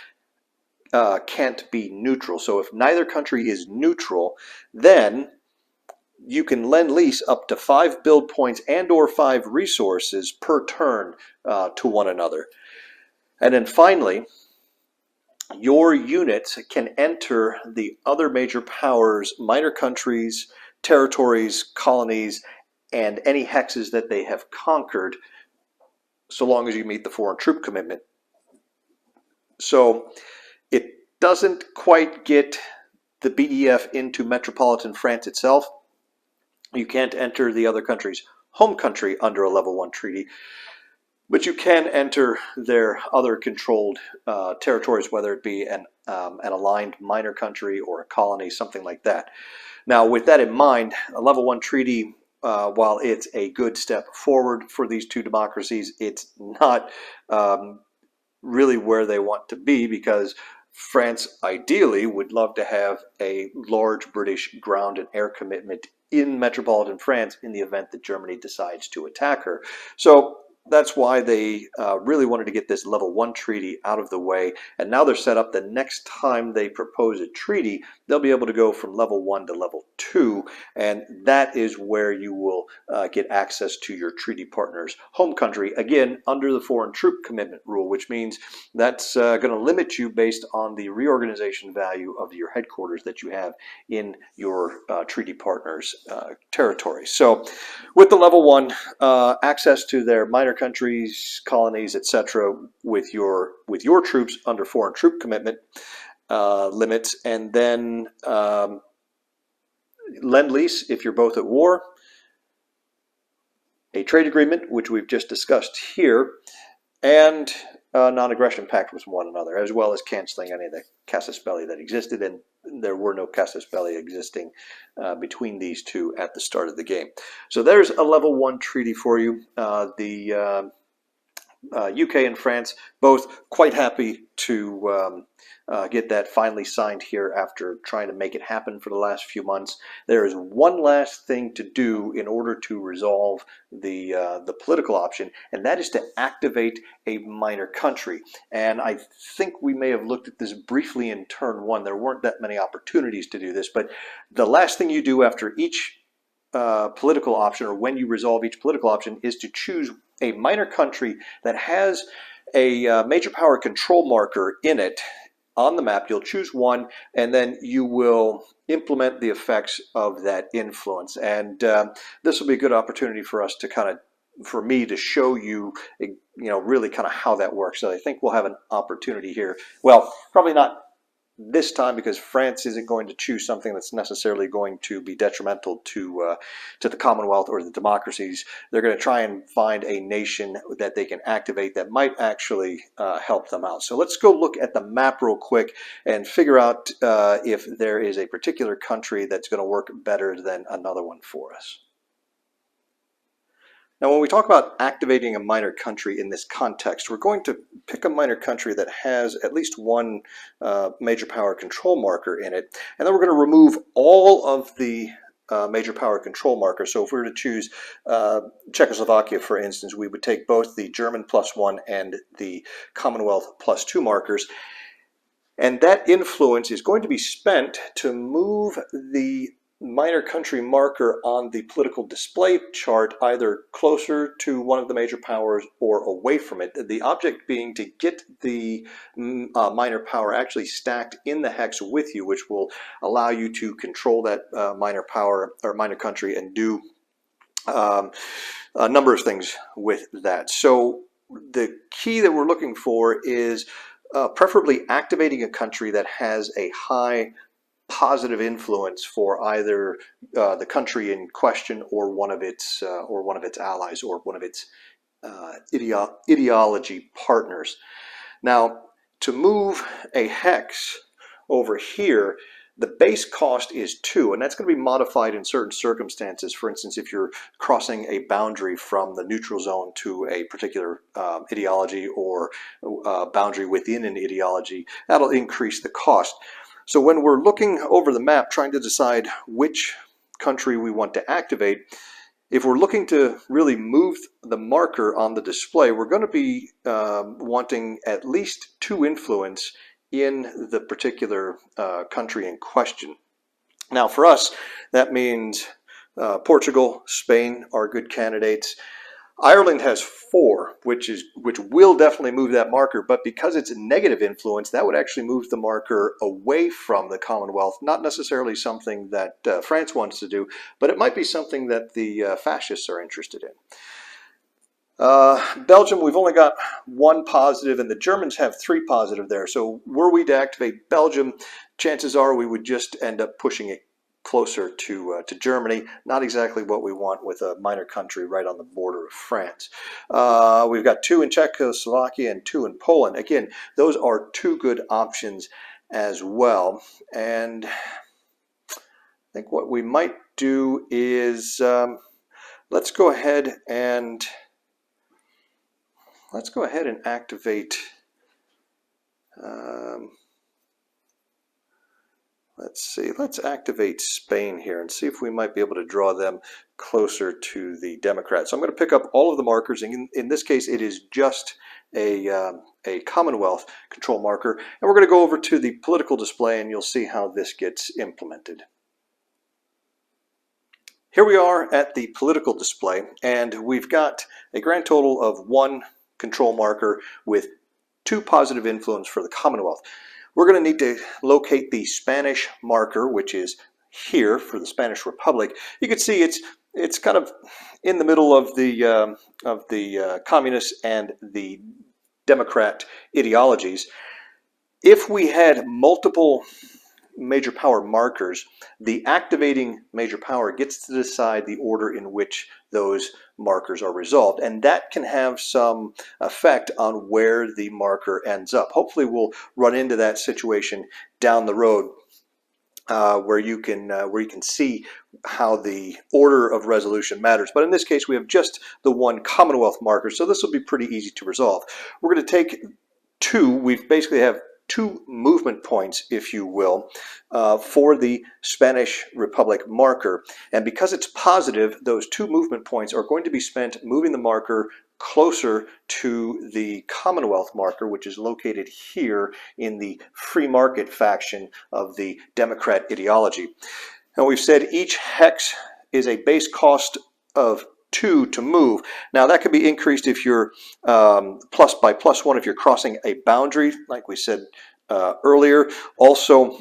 can't be neutral. So if neither country is neutral, then you can lend lease up to 5 build points and or 5 resources per turn to one another. And then finally, your units can enter the other major powers, minor countries, territories, colonies, and any hexes that they have conquered, so long as you meet the foreign troop commitment. So it doesn't quite get the BEF into metropolitan France itself. You can't enter the other country's home country under a Level 1 treaty, but you can enter their other controlled territories, whether it be an aligned minor country or a colony, something like that. Now, with that in mind, a Level 1 treaty, while it's a good step forward for these 2 democracies, it's not really where they want to be, because France ideally would love to have a large British ground and air commitment in metropolitan France in the event that Germany decides to attack her. So that's why they really wanted to get this Level 1 treaty out of the way, and now they're set up the next time they propose a treaty, they'll be able to go from Level 1 to Level 2, and that is where you will get access to your treaty partner's home country, again, under the foreign troop commitment rule, which means that's going to limit you based on the reorganization value of your headquarters that you have in your treaty partner's territory. So with the Level 1, access to their minor minor countries, colonies, etc., with your troops under foreign troop commitment limits, and then lend-lease if you're both at war, a trade agreement, which we've just discussed here, and a non-aggression pact with one another, as well as canceling any of the casus belli that existed, and there were no casus belli existing between these two at the start of the game. So there's a level 1 treaty for you. The UK and France both quite happy to get that finally signed here after trying to make it happen for the last few months. There is one last thing to do in order to resolve the political option, and that is to activate a minor country. And I think we may have looked at this briefly in turn 1. There weren't that many opportunities to do this, but the last thing you do after each political option, or when you resolve each political option, is to choose a minor country that has a major power control marker in it on the map. You'll choose one, and then you will implement the effects of that influence. And this will be a good opportunity for us to for me to show you, really kind of how that works. So I think we'll have an opportunity here. Well, probably not this time, because France isn't going to choose something that's necessarily going to be detrimental to the Commonwealth or the democracies. They're going to try and find a nation that they can activate that might actually help them out. So let's go look at the map real quick and figure out if there is a particular country that's going to work better than another one for us. Now, when we talk about activating a minor country in this context, we're going to pick a minor country that has at least one major power control marker in it, and then we're going to remove all of the major power control markers. So if we were to choose Czechoslovakia, for instance, we would take both the German +1 and the Commonwealth +2 markers, and that influence is going to be spent to move the minor country marker on the political display chart either closer to one of the major powers or away from it. The object being to get the minor power actually stacked in the hex with you, which will allow you to control that minor power or minor country and do a number of things with that. So the key that we're looking for is preferably activating a country that has a high positive influence for either the country in question or one of its allies or one of its ideology partners. Now, to move a hex over here, the base cost is 2, and that's going to be modified in certain circumstances. For instance, if you're crossing a boundary from the neutral zone to a particular ideology or boundary within an ideology, that'll increase the cost. So when we're looking over the map trying to decide which country we want to activate, if we're looking to really move the marker on the display, we're going to be wanting at least 2 influence in the particular country in question. Now for us, that means Portugal, Spain are good candidates. Ireland has 4, which will definitely move that marker, but because it's a negative influence, that would actually move the marker away from the Commonwealth. Not necessarily something that France wants to do, but it might be something that the fascists are interested in. Belgium, we've only got 1 positive, and the Germans have 3 positive there. So were we to activate Belgium, chances are we would just end up pushing it closer to Germany. Not exactly what we want with a minor country right on the border of France. We've got 2 in Czechoslovakia and 2 in Poland. Again, those are 2 good options as well. And I think what we might do is let's go ahead and activate. Let's activate Spain here and see if we might be able to draw them closer to the Democrats. So I'm going to pick up all of the markers, and in this case it is just a Commonwealth control marker, and we're going to go over to the political display and you'll see how this gets implemented. Here we are at the political display, and we've got a grand total of 1 control marker with 2 positive influence for the Commonwealth. We're going to need to locate the Spanish marker, which is here for the Spanish Republic. You can see it's it's kind of in the middle of the communist and the Democrat ideologies. If we had multiple major power markers, the activating major power gets to decide the order in which those markers are resolved, and that can have some effect on where the marker ends up. Hopefully we'll run into that situation down the road, where you can see how the order of resolution matters. But in this case, we have just the one Commonwealth marker, so this will be pretty easy to resolve. We're going to take we basically have two movement points, if you will, for the Spanish Republic marker. And because it's positive, those two movement points are going to be spent moving the marker closer to the Commonwealth marker, which is located here in the free market faction of the Democrat ideology. And we've said each hex is a base cost of 2 to move. Now that could be increased if you're plus by +1 if you're crossing a boundary, like we said earlier. Also,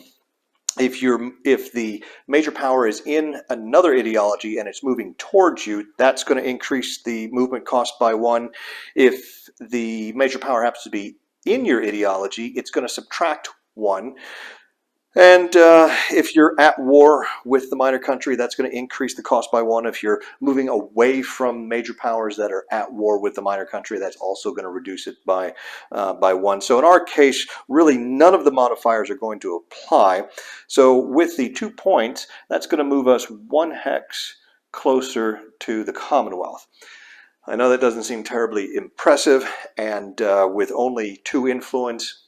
if the major power is in another ideology and it's moving towards you, that's going to increase the movement cost by 1. If the major power happens to be in your ideology, it's going to subtract 1. And if you're at war with the minor country, that's going to increase the cost by 1. If you're moving away from major powers that are at war with the minor country, that's also going to reduce it by 1. So in our case, really none of the modifiers are going to apply. So with the 2 points, that's going to move us 1 hex closer to the Commonwealth. I know that doesn't seem terribly impressive, and with only 2 influence,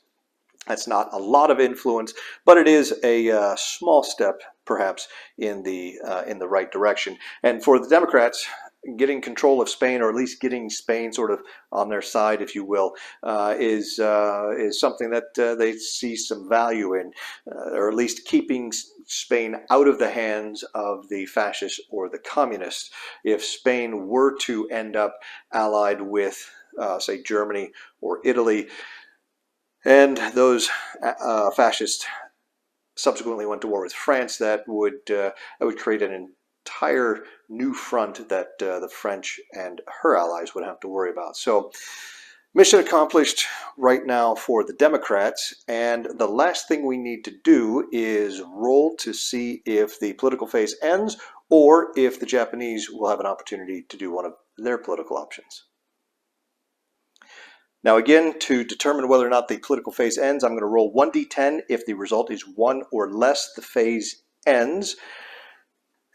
that's not a lot of influence, but it is a small step, perhaps, in the right direction. And for the Democrats, getting control of Spain, or at least getting Spain sort of on their side, if you will, is something that they see some value in, or at least keeping Spain out of the hands of the fascists or the communists. If Spain were to end up allied with, say, Germany or Italy, and those fascists subsequently went to war with France, that would create an entire new front that the French and her allies would have to worry about. So mission accomplished right now for the Democrats, and the last thing we need to do is roll to see if the political phase ends or if the Japanese will have an opportunity to do one of their political options. Now again, to determine whether or not the political phase ends, I'm going to roll 1d10. If the result is 1 or less, the phase ends.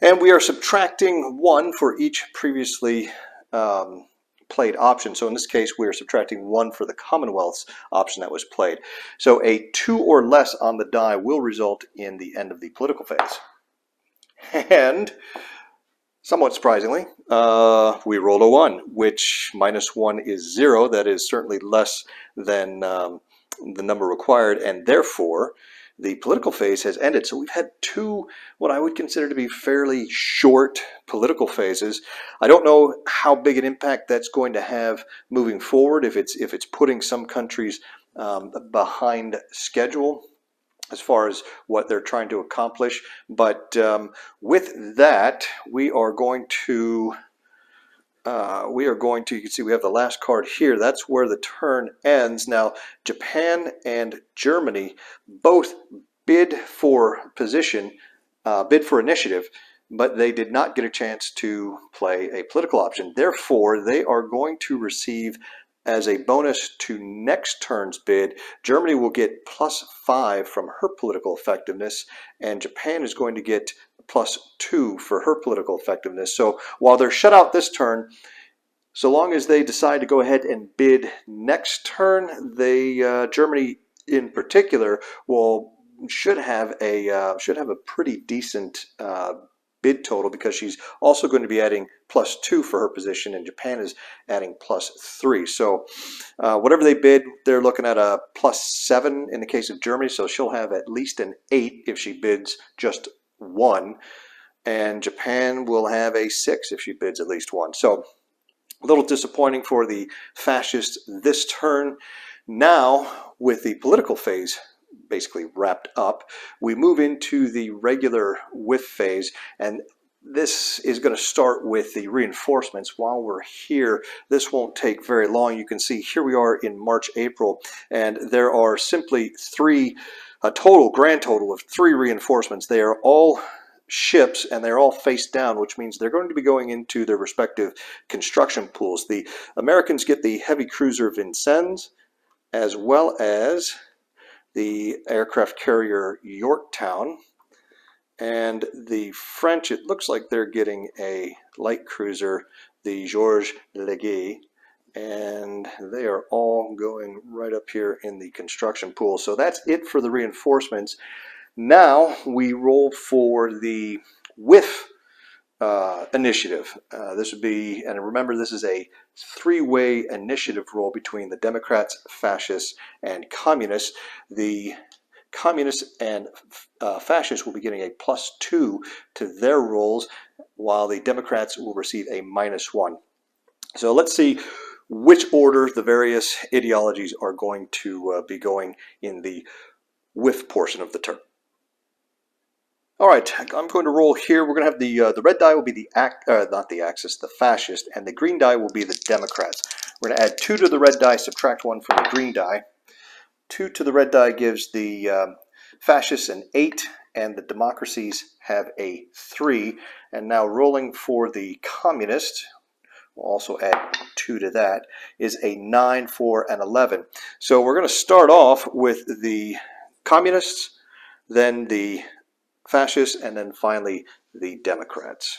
And we are subtracting 1 for each previously played option. So in this case, we are subtracting 1 for the Commonwealth's option that was played. So a 2 or less on the die will result in the end of the political phase. And somewhat surprisingly, we rolled a 1, which -1 is 0. That is certainly less than the number required, and therefore the political phase has ended. So we've had 2 what I would consider to be fairly short political phases. I don't know how big an impact that's going to have moving forward, if it's putting some countries behind schedule as far as what they're trying to accomplish. But with that, we are going to, you can see we have the last card here. That's where the turn ends. Now, Japan and Germany both bid for position, bid for initiative, but they did not get a chance to play a political option. Therefore, they are going to receive, as a bonus to next turn's bid, Germany will get +5 from her political effectiveness, and Japan is going to get +2 for her political effectiveness. So while they're shut out this turn, so long as they decide to go ahead and bid next turn, Germany in particular should have a pretty decent bid total, because she's also going to be adding +2 for her position, and Japan is adding +3. So whatever they bid, they're looking at a +7 in the case of Germany, so she'll have at least an 8 if she bids just 1, and Japan will have a 6 if she bids at least 1. So a little disappointing for the fascists this turn. Now, with the political phase basically wrapped up, we move into the regular WiFCE phase, and this is going to start with the reinforcements. While we're here, this won't take very long. You can see here we are in March, April, and there are simply a grand total of 3 reinforcements. They are all ships and they're all face down, which means they're going to be going into their respective construction pools. The Americans get the heavy cruiser Vincennes, as well as the aircraft carrier Yorktown. And the French, it looks like they're getting a light cruiser, the Georges Leguet, and they are all going right up here in the construction pool. So that's it for the reinforcements. Now we roll for the WiFCE initiative. This would be, and remember, this is a 3-way initiative roll between the Democrats, Fascists, and Communists. The Communists and Fascists will be getting a +2 to their rolls, while the Democrats will receive a -1. So let's see which order the various ideologies are going to be going in the WiFCE portion of the term. All right, I'm going to roll here. We're going to have the red die will be the not the Axis, the Fascist, and the green die will be the Democrats. We're going to add 2 to the red die, subtract 1 from the green die. 2 to the red die gives the Fascists an 8, and the Democracies have a 3. And now rolling for the Communists, we'll also add 2 to that, is a 9, 4, and 11. So we're going to start off with the Communists, then the Fascists, and then finally the Democrats.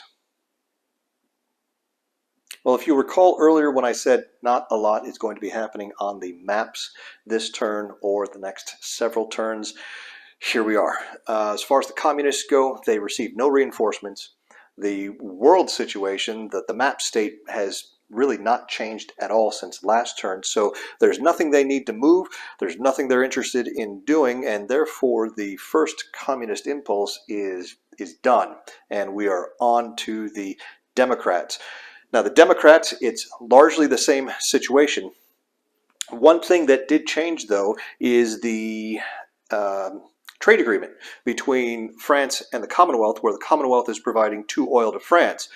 Well, if you recall earlier when I said not a lot is going to be happening on the maps this turn or the next several turns, here we are. As far as the Communists go, they received no reinforcements. The world situation, the map state has really not changed at all since last turn, so there's nothing they need to move, there's nothing they're interested in doing, and therefore the first communist impulse is done, and we are on to the Democrats. Now the Democrats, it's largely the same situation. One thing that did change, though, is the trade agreement between France and the Commonwealth, where the Commonwealth is providing 2 oil to France.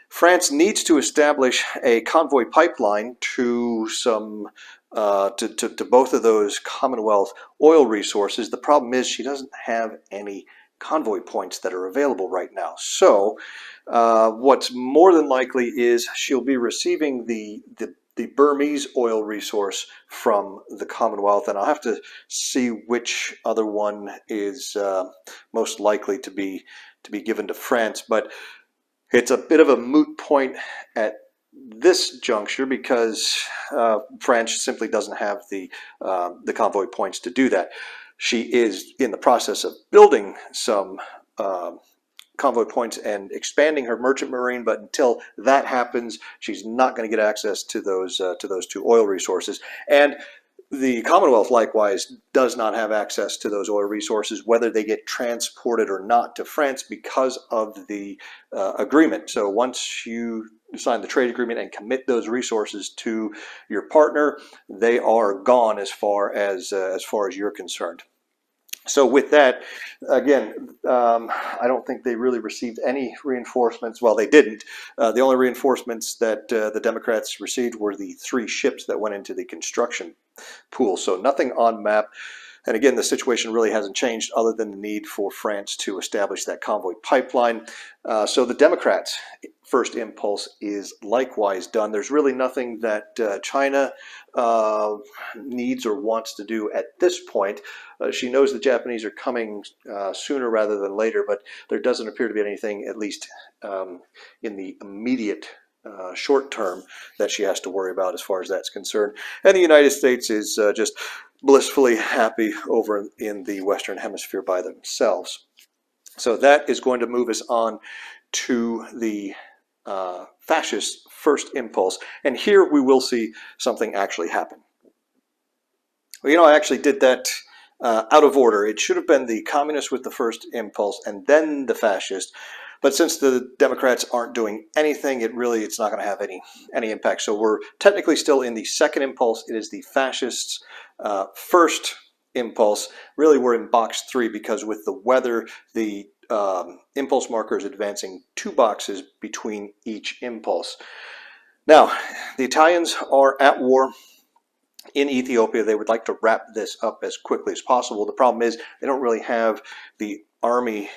France needs to establish a convoy pipeline to some to both of those Commonwealth oil resources. The problem is she doesn't have any convoy points that are available right now. So what's more than likely is she'll be receiving the Burmese oil resource from the Commonwealth, and I'll have to see which other one is most likely to be given to France. But it's a bit of a moot point at this juncture because France simply doesn't have the convoy points to do that. She is in the process of building some convoy points and expanding her merchant marine, but until that happens, she's not going to get access to those 2 oil resources. And the Commonwealth likewise does not have access to those oil resources, whether they get transported or not to France, because of the agreement. So once you sign the trade agreement and commit those resources to your partner, they are gone as far as you're concerned. So with that, again, I don't think they really received any reinforcements. Well, they didn't. The only reinforcements that the Democrats received were the 3 ships that went into the construction pool. So nothing on map. And again, the situation really hasn't changed other than the need for France to establish that convoy pipeline. So the Democrats' first impulse is likewise done. There's really nothing that China needs or wants to do at this point. She knows the Japanese are coming sooner rather than later, but there doesn't appear to be anything, at least in the immediate short term, that she has to worry about as far as that's concerned. And the United States is just blissfully happy over in the Western Hemisphere by themselves. So that is going to move us on to the fascist first impulse. And here we will see something actually happen. Well, you know, I actually did that out of order. It should have been the communists with the first impulse and then the fascist. But since the Democrats aren't doing anything, it's not going to have any impact. So we're technically still in the second impulse. It is the fascists' first impulse. Really, we're in box 3 because with the weather, the impulse markers advancing 2 boxes between each impulse. Now, the Italians are at war in Ethiopia. They would like to wrap this up as quickly as possible. The problem is they don't really have the army,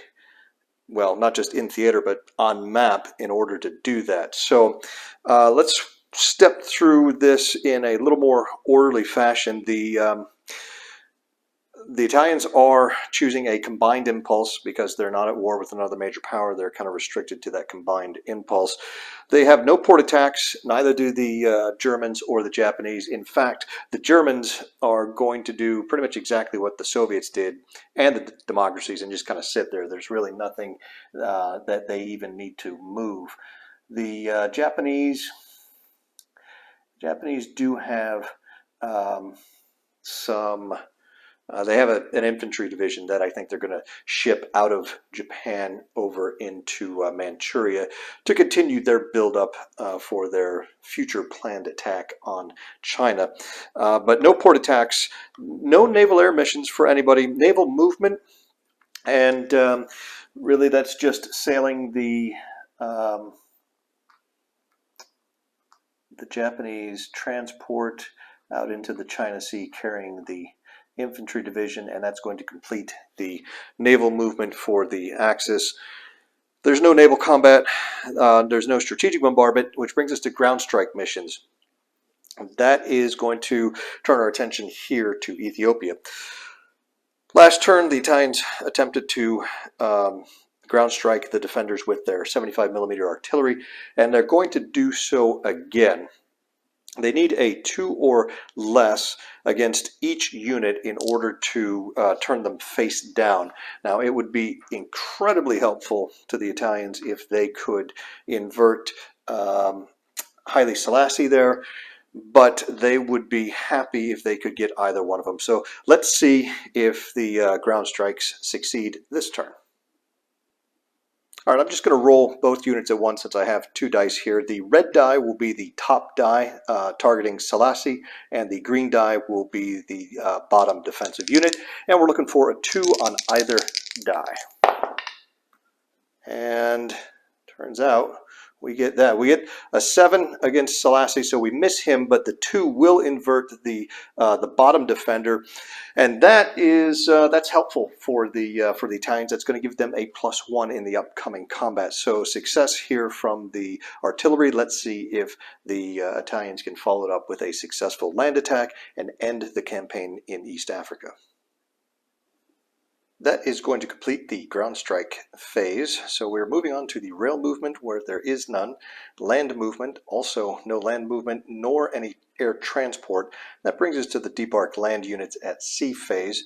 well, not just in theater, but on map in order to do that. So let's step through this in a little more orderly fashion. The Italians are choosing a combined impulse because they're not at war with another major power. They're kind of restricted to that combined impulse. They have no port attacks, neither do the Germans or the Japanese. In fact, the Germans are going to do pretty much exactly what the Soviets did and the democracies and just kind of sit there. There's really nothing that they even need to move. The Japanese do have some... they have an infantry division that I think they're going to ship out of Japan over into Manchuria to continue their buildup for their future planned attack on China. But no port attacks, no naval air missions for anybody, naval movement, and really that's just sailing the Japanese transport out into the China Sea carrying the infantry division, and that's going to complete the naval movement for the Axis. There's no naval combat, there's no strategic bombardment, which brings us to ground strike missions. That is going to turn our attention here to Ethiopia. Last turn, the Italians attempted to ground strike the defenders with their 75mm artillery, and they're going to do so again. They need a 2 or less against each unit in order to turn them face down. Now, it would be incredibly helpful to the Italians if they could invert Haile Selassie there, but they would be happy if they could get either one of them. So let's see if the ground strikes succeed this turn. All right, I'm just going to roll both units at once since I have 2 dice here. The red die will be the top die targeting Selassie, and the green die will be the bottom defensive unit. And we're looking for a 2 on either die. And turns out we get that. We get a 7 against Selassie, so we miss him, but the 2 will invert the bottom defender, and that is that's helpful for the Italians. That's going to give them a +1 in the upcoming combat. So success here from the artillery. Let's see if the Italians can follow it up with a successful land attack and end the campaign in East Africa. That is going to complete the ground strike phase. So we're moving on to the rail movement where there is none. Land movement, also no land movement nor any air transport. That brings us to the debarked land units at sea phase.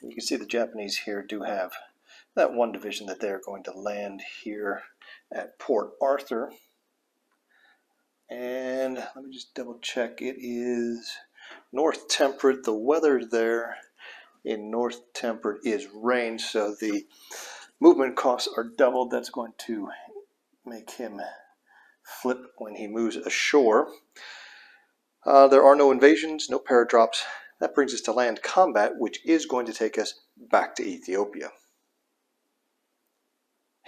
And you can see the Japanese here do have that one division that they're going to land here at Port Arthur. And let me just double check. It is North Temperate. The weather there in North Temperate is rain, so the movement costs are doubled. That's going to make him flip when he moves ashore. There are no invasions, no paradrops. That brings us to land combat, which is going to take us back to Ethiopia.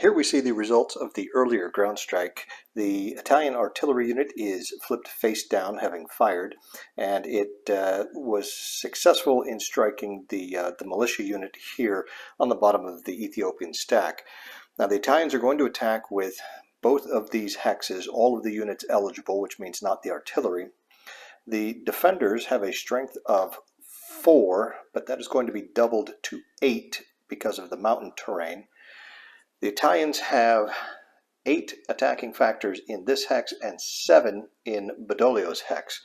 Here we see the results of the earlier ground strike. The Italian artillery unit is flipped face down, having fired, and it was successful in striking the militia unit here on the bottom of the Ethiopian stack. Now the Italians are going to attack with both of these hexes, all of the units eligible, which means not the artillery. The defenders have a strength of 4, but that is going to be doubled to 8 because of the mountain terrain. The Italians have 8 attacking factors in this hex and 7 in Badoglio's hex.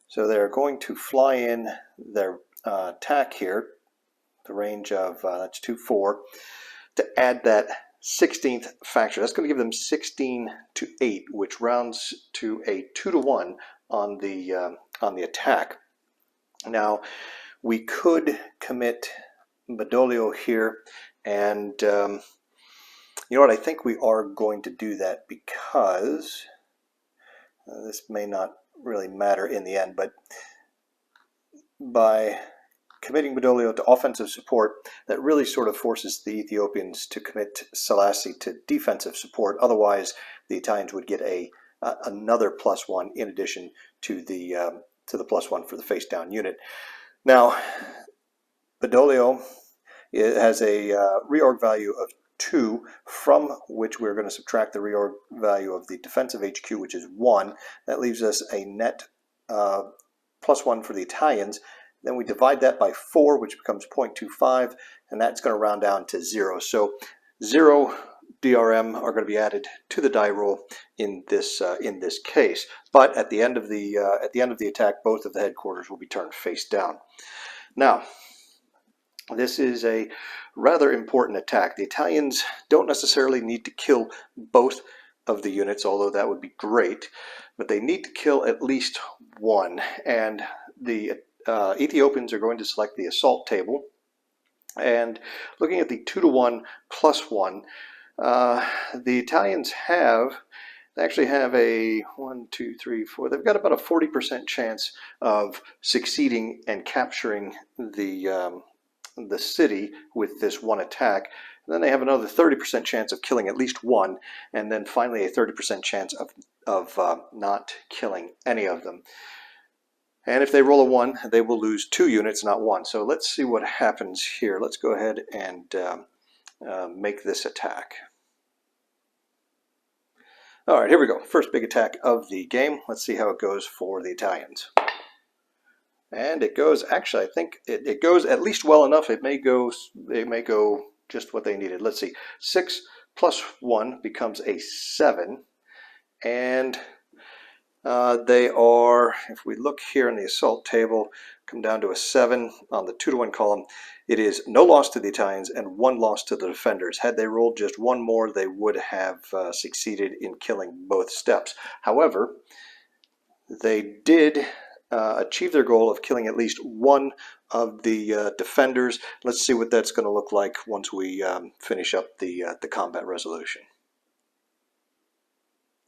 So they're going to fly in their attack here, the range of, that's 2-4, to add that 16th factor. That's going to give them 16 to 8, which rounds to a 2-1 on the attack. Now, we could commit Badoglio here, and you know what, I think we are going to do that because this may not really matter in the end, but by committing Badoglio to offensive support, that really sort of forces the Ethiopians to commit Selassie to defensive support. Otherwise, the Italians would get another +1 in addition to the +1 for the face down unit. Now, Badoglio has a reorg value of 2, from which we're going to subtract the reorg value of the defensive HQ, which is 1. That leaves us a net +1 for the Italians. Then we divide that by 4, which becomes 0.25, and that's going to round down to 0. So 0 DRM are going to be added to the die roll in this case. But at the end of the attack, both of the headquarters will be turned face down. Now, this is a rather important attack. The Italians don't necessarily need to kill both of the units, although that would be great, but they need to kill at least one. And the Ethiopians are going to select the assault table. And looking at the 2-to-1 +1, the Italians actually have a 1, 2, 3, 4. They've got about a 40% chance of succeeding and capturing the city with this one attack. And then they have another 30% chance of killing at least one, and then finally a 30% chance of not killing any of them. And if they roll a 1, they will lose 2 units, not 1. So let's see what happens here. Let's go ahead and make this attack. All right, here we go. First big attack of the game. Let's see how it goes for the Italians. And it goes, actually, I think it goes at least well enough. It may go just what they needed. Let's see. 6 + 1 becomes a 7. And they are, if we look here in the assault table, come down to a 7 on the 2-to-1 column. It is no loss to the Italians and 1 loss to the defenders. Had they rolled just 1 more, they would have succeeded in killing both steps. However, they did achieve their goal of killing at least 1 of the defenders. Let's see what that's going to look like once we finish up the combat resolution.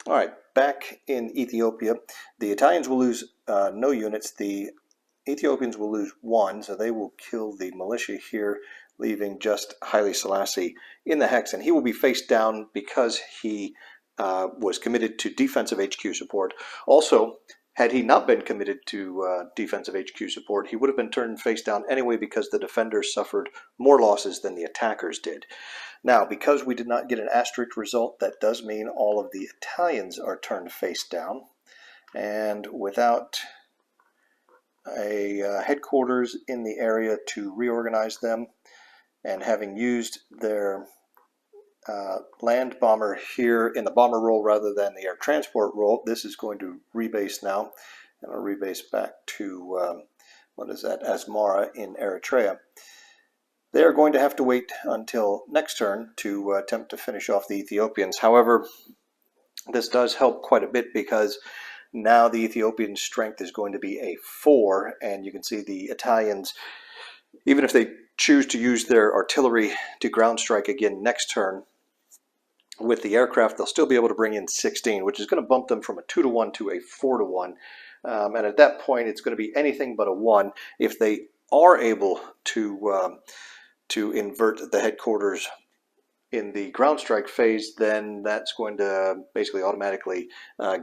All right, back in Ethiopia, the Italians will lose no units. The Ethiopians will lose 1, so they will kill the militia here, leaving just Haile Selassie in the hex, and he will be face down because he was committed to defensive HQ support. Also, had he not been committed to defensive HQ support, he would have been turned face down anyway because the defenders suffered more losses than the attackers did. Now, because we did not get an asterisk result, that does mean all of the Italians are turned face down. And without a headquarters in the area to reorganize them, and having used their land bomber here in the bomber role rather than the air transport role, this is going to rebase now. And I'll rebase back to, what is that, Asmara in Eritrea. They are going to have to wait until next turn to attempt to finish off the Ethiopians. However, this does help quite a bit because now the Ethiopian strength is going to be a 4, and you can see the Italians, even if they choose to use their artillery to ground strike again next turn with the aircraft, they'll still be able to bring in 16, which is going to bump them from a 2-to-1 to a 4-to-1. And at that point, it's going to be anything but a 1. If they are able to invert the headquarters in the ground strike phase, then that's going to basically automatically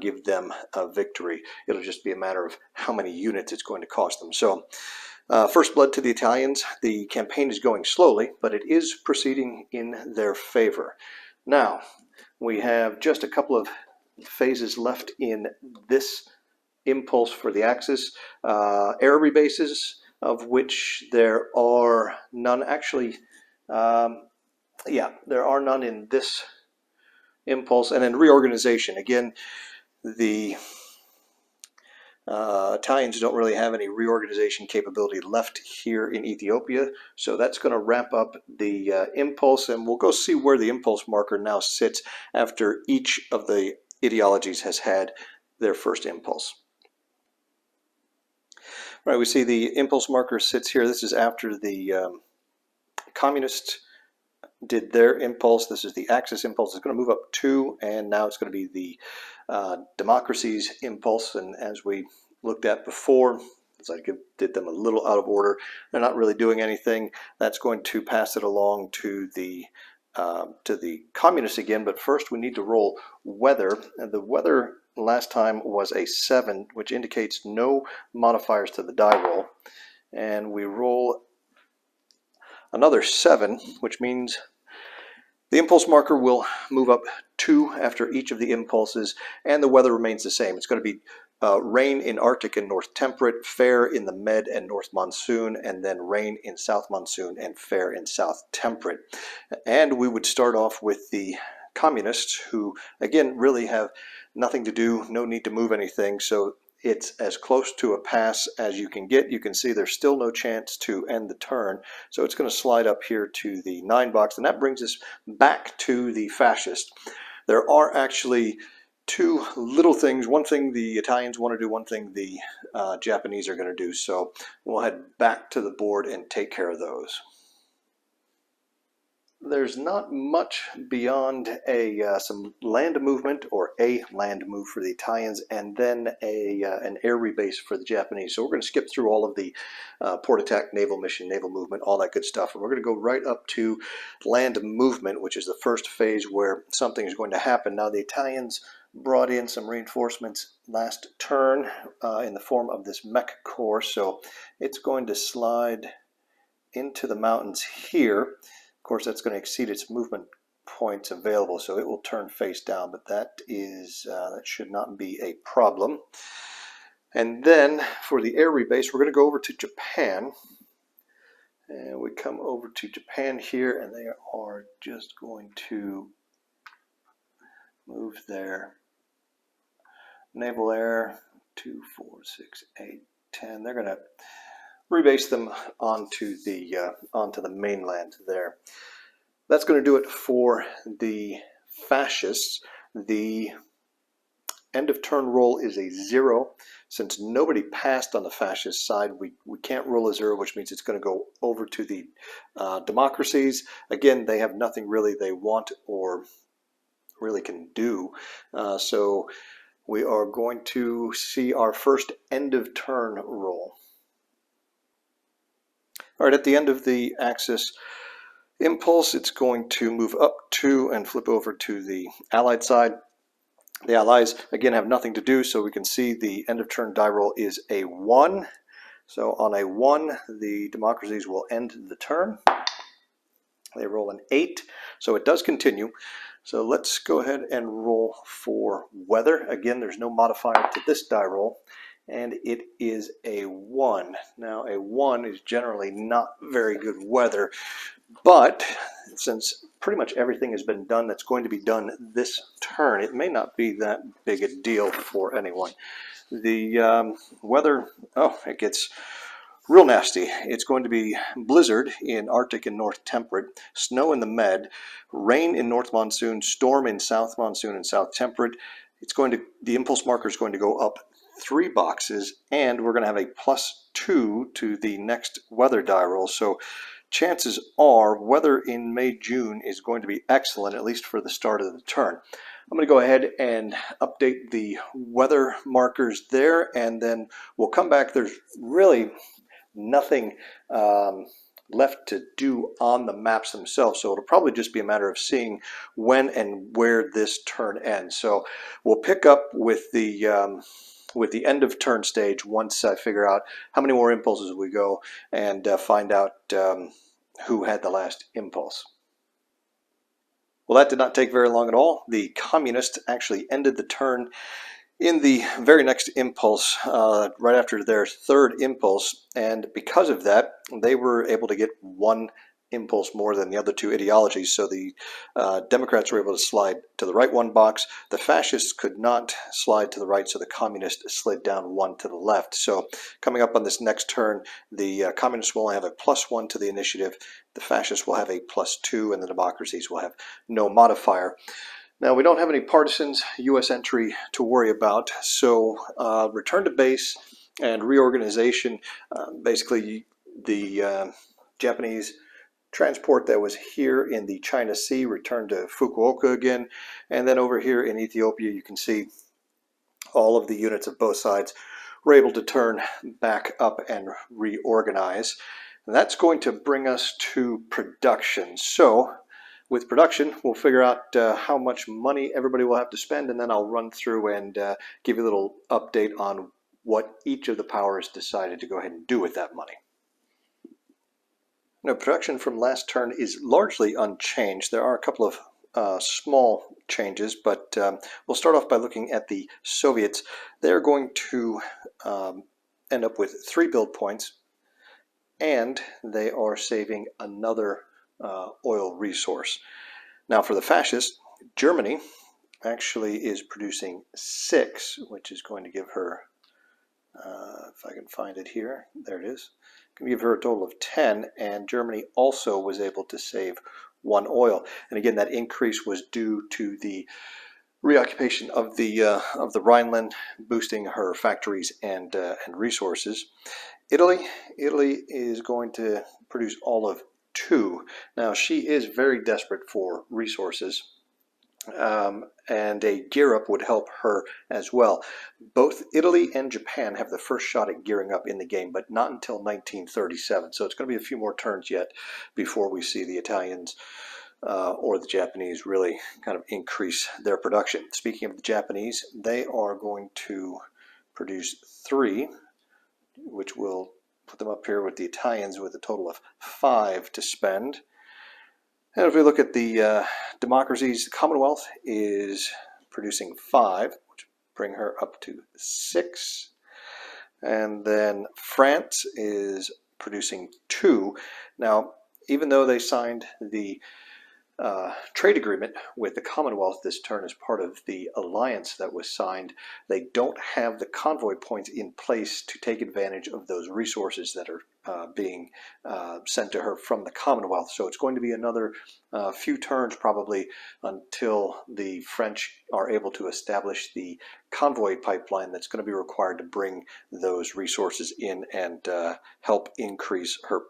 give them a victory. It'll just be a matter of how many units it's going to cost them. So first blood to the Italians. The campaign is going slowly, but it is proceeding in their favor. Now, we have just a couple of phases left in this impulse for the Axis. Air rebases, of which there are none. Actually, yeah, there are none in this impulse. And then reorganization. Again, the Italians don't really have any reorganization capability left here in Ethiopia, so that's going to wrap up the impulse, and we'll go see where the impulse marker now sits after each of the ideologies has had their first impulse. Right, we see the impulse marker sits here. This is after the communists did their impulse. This is the Axis impulse. It's going to move up 2, and now it's going to be the democracy's impulse. And as we looked at before, since I did them a little out of order. They're not really doing anything. That's going to pass it along to the communists again. But first we need to roll weather, and the weather last time was a 7, which indicates no modifiers to the die roll. And we roll another 7, which means the impulse marker will move up 2 after each of the impulses, and the weather remains the same. It's going to be rain in Arctic and North Temperate, fair in the Med and North Monsoon, and then rain in South Monsoon and fair in South Temperate. And we would start off with the communists, who again really have nothing to do, no need to move anything, so it's as close to a pass as you can get. You can see there's still no chance to end the turn, so it's going to slide up here to the 9 box, and that brings us back to the fascist. There are actually 2 little things, one thing the Italians want to do, one thing the Japanese are going to do, so we'll head back to the board and take care of those. There's not much beyond some land movement, or a land move for the Italians, and then an air rebase for the Japanese. So we're going to skip through all of the port attack, naval mission, naval movement, all that good stuff. And we're going to go right up to land movement, which is the first phase where something is going to happen. Now the Italians brought in some reinforcements last turn in the form of this mech corps. So it's going to slide into the mountains here. Of course, that's going to exceed its movement points available, so it will turn face down, but that should not be a problem. And then for the air rebase, we're going to go over to Japan. And we come over to Japan here, and they are just going to move their naval air 2, 4, 6, 8, 10. They're going to rebase them onto the mainland there. That's going to do it for the fascists. The end of turn roll is a 0. Since nobody passed on the fascist side, we can't roll a 0, which means it's going to go over to the democracies. Again, they have nothing really they want or really can do. So we are going to see our first end of turn roll. All right, at the end of the axis impulse, it's going to move up 2 and flip over to the Allied side. The Allies, again, have nothing to do, so we can see the end of turn die roll is a 1. So on a 1, the democracies will end the turn. They roll an 8, so it does continue. So let's go ahead and roll for weather. Again, there's no modifier to this die roll, and it is a 1. Now, a 1 is generally not very good weather, but since pretty much everything has been done that's going to be done this turn, it may not be that big a deal for anyone. The weather, it gets real nasty. It's going to be blizzard in Arctic and North Temperate, snow in the Med, rain in North Monsoon, storm in South Monsoon and South Temperate. The impulse marker is going to go up 3 boxes, and we're going to have a +2 to the next weather die roll. So chances are weather in May, June is going to be excellent, at least for the start of the turn. I'm going to go ahead and update the weather markers there, and then we'll come back. There's really nothing left to do on the maps themselves, so it'll probably just be a matter of seeing when and where this turn ends. So we'll pick up with the end of turn stage once I figure out how many more impulses we go and find out who had the last impulse. Well, that did not take very long at all. The communists actually ended the turn in the very next impulse, right after their 3rd impulse, and because of that, they were able to get 1 impulse more than the other 2 ideologies. So the Democrats were able to slide to the right 1 box. The fascists could not slide to the right, so the communists slid down 1 to the left. So coming up on this next turn, the communists will have a +1 to the initiative, the fascists will have a +2, and the democracies will have no modifier. Now, we don't have any partisans U.S. entry to worry about, so return to base and reorganization. Basically, the Japanese transport that was here in the China Sea returned to Fukuoka again, and then over here in Ethiopia, you can see all of the units of both sides we're able to turn back up and reorganize. And that's going to bring us to production. So with production, we'll figure out how much money everybody will have to spend, and then I'll run through and give you a little update on what each of the powers decided to go ahead and do with that money. Now, production from last turn is largely unchanged. There are a couple of small changes, but we'll start off by looking at the Soviets. They're going to end up with 3 build points, and they are saving another oil resource. Now, for the fascists, Germany actually is producing 6, which is going to give her, if I can find it here, there it is, going to give her a total of 10, and Germany also was able to save 1 oil. And again, that increase was due to the reoccupation of the Rhineland, boosting her factories and resources. Italy is going to produce all of 2. Now, she is very desperate for resources, and a gear up would help her as well. Both Italy and Japan have the first shot at gearing up in the game, but not until 1937. So it's going to be a few more turns yet before we see the Italians or the Japanese really kind of increase their production. Speaking of the Japanese, they are going to produce 3, which will put them up here with the Italians with a total of 5 to spend. And if we look at the democracies, the Commonwealth is producing 5, which bring her up to 6. And then France is producing 2. Now, even though they signed the trade agreement with the Commonwealth this turn as part of the alliance that was signed, they don't have the convoy points in place to take advantage of those resources that are being sent to her from the Commonwealth. So it's going to be another few turns probably until the French are able to establish the convoy pipeline that's going to be required to bring those resources in and help increase her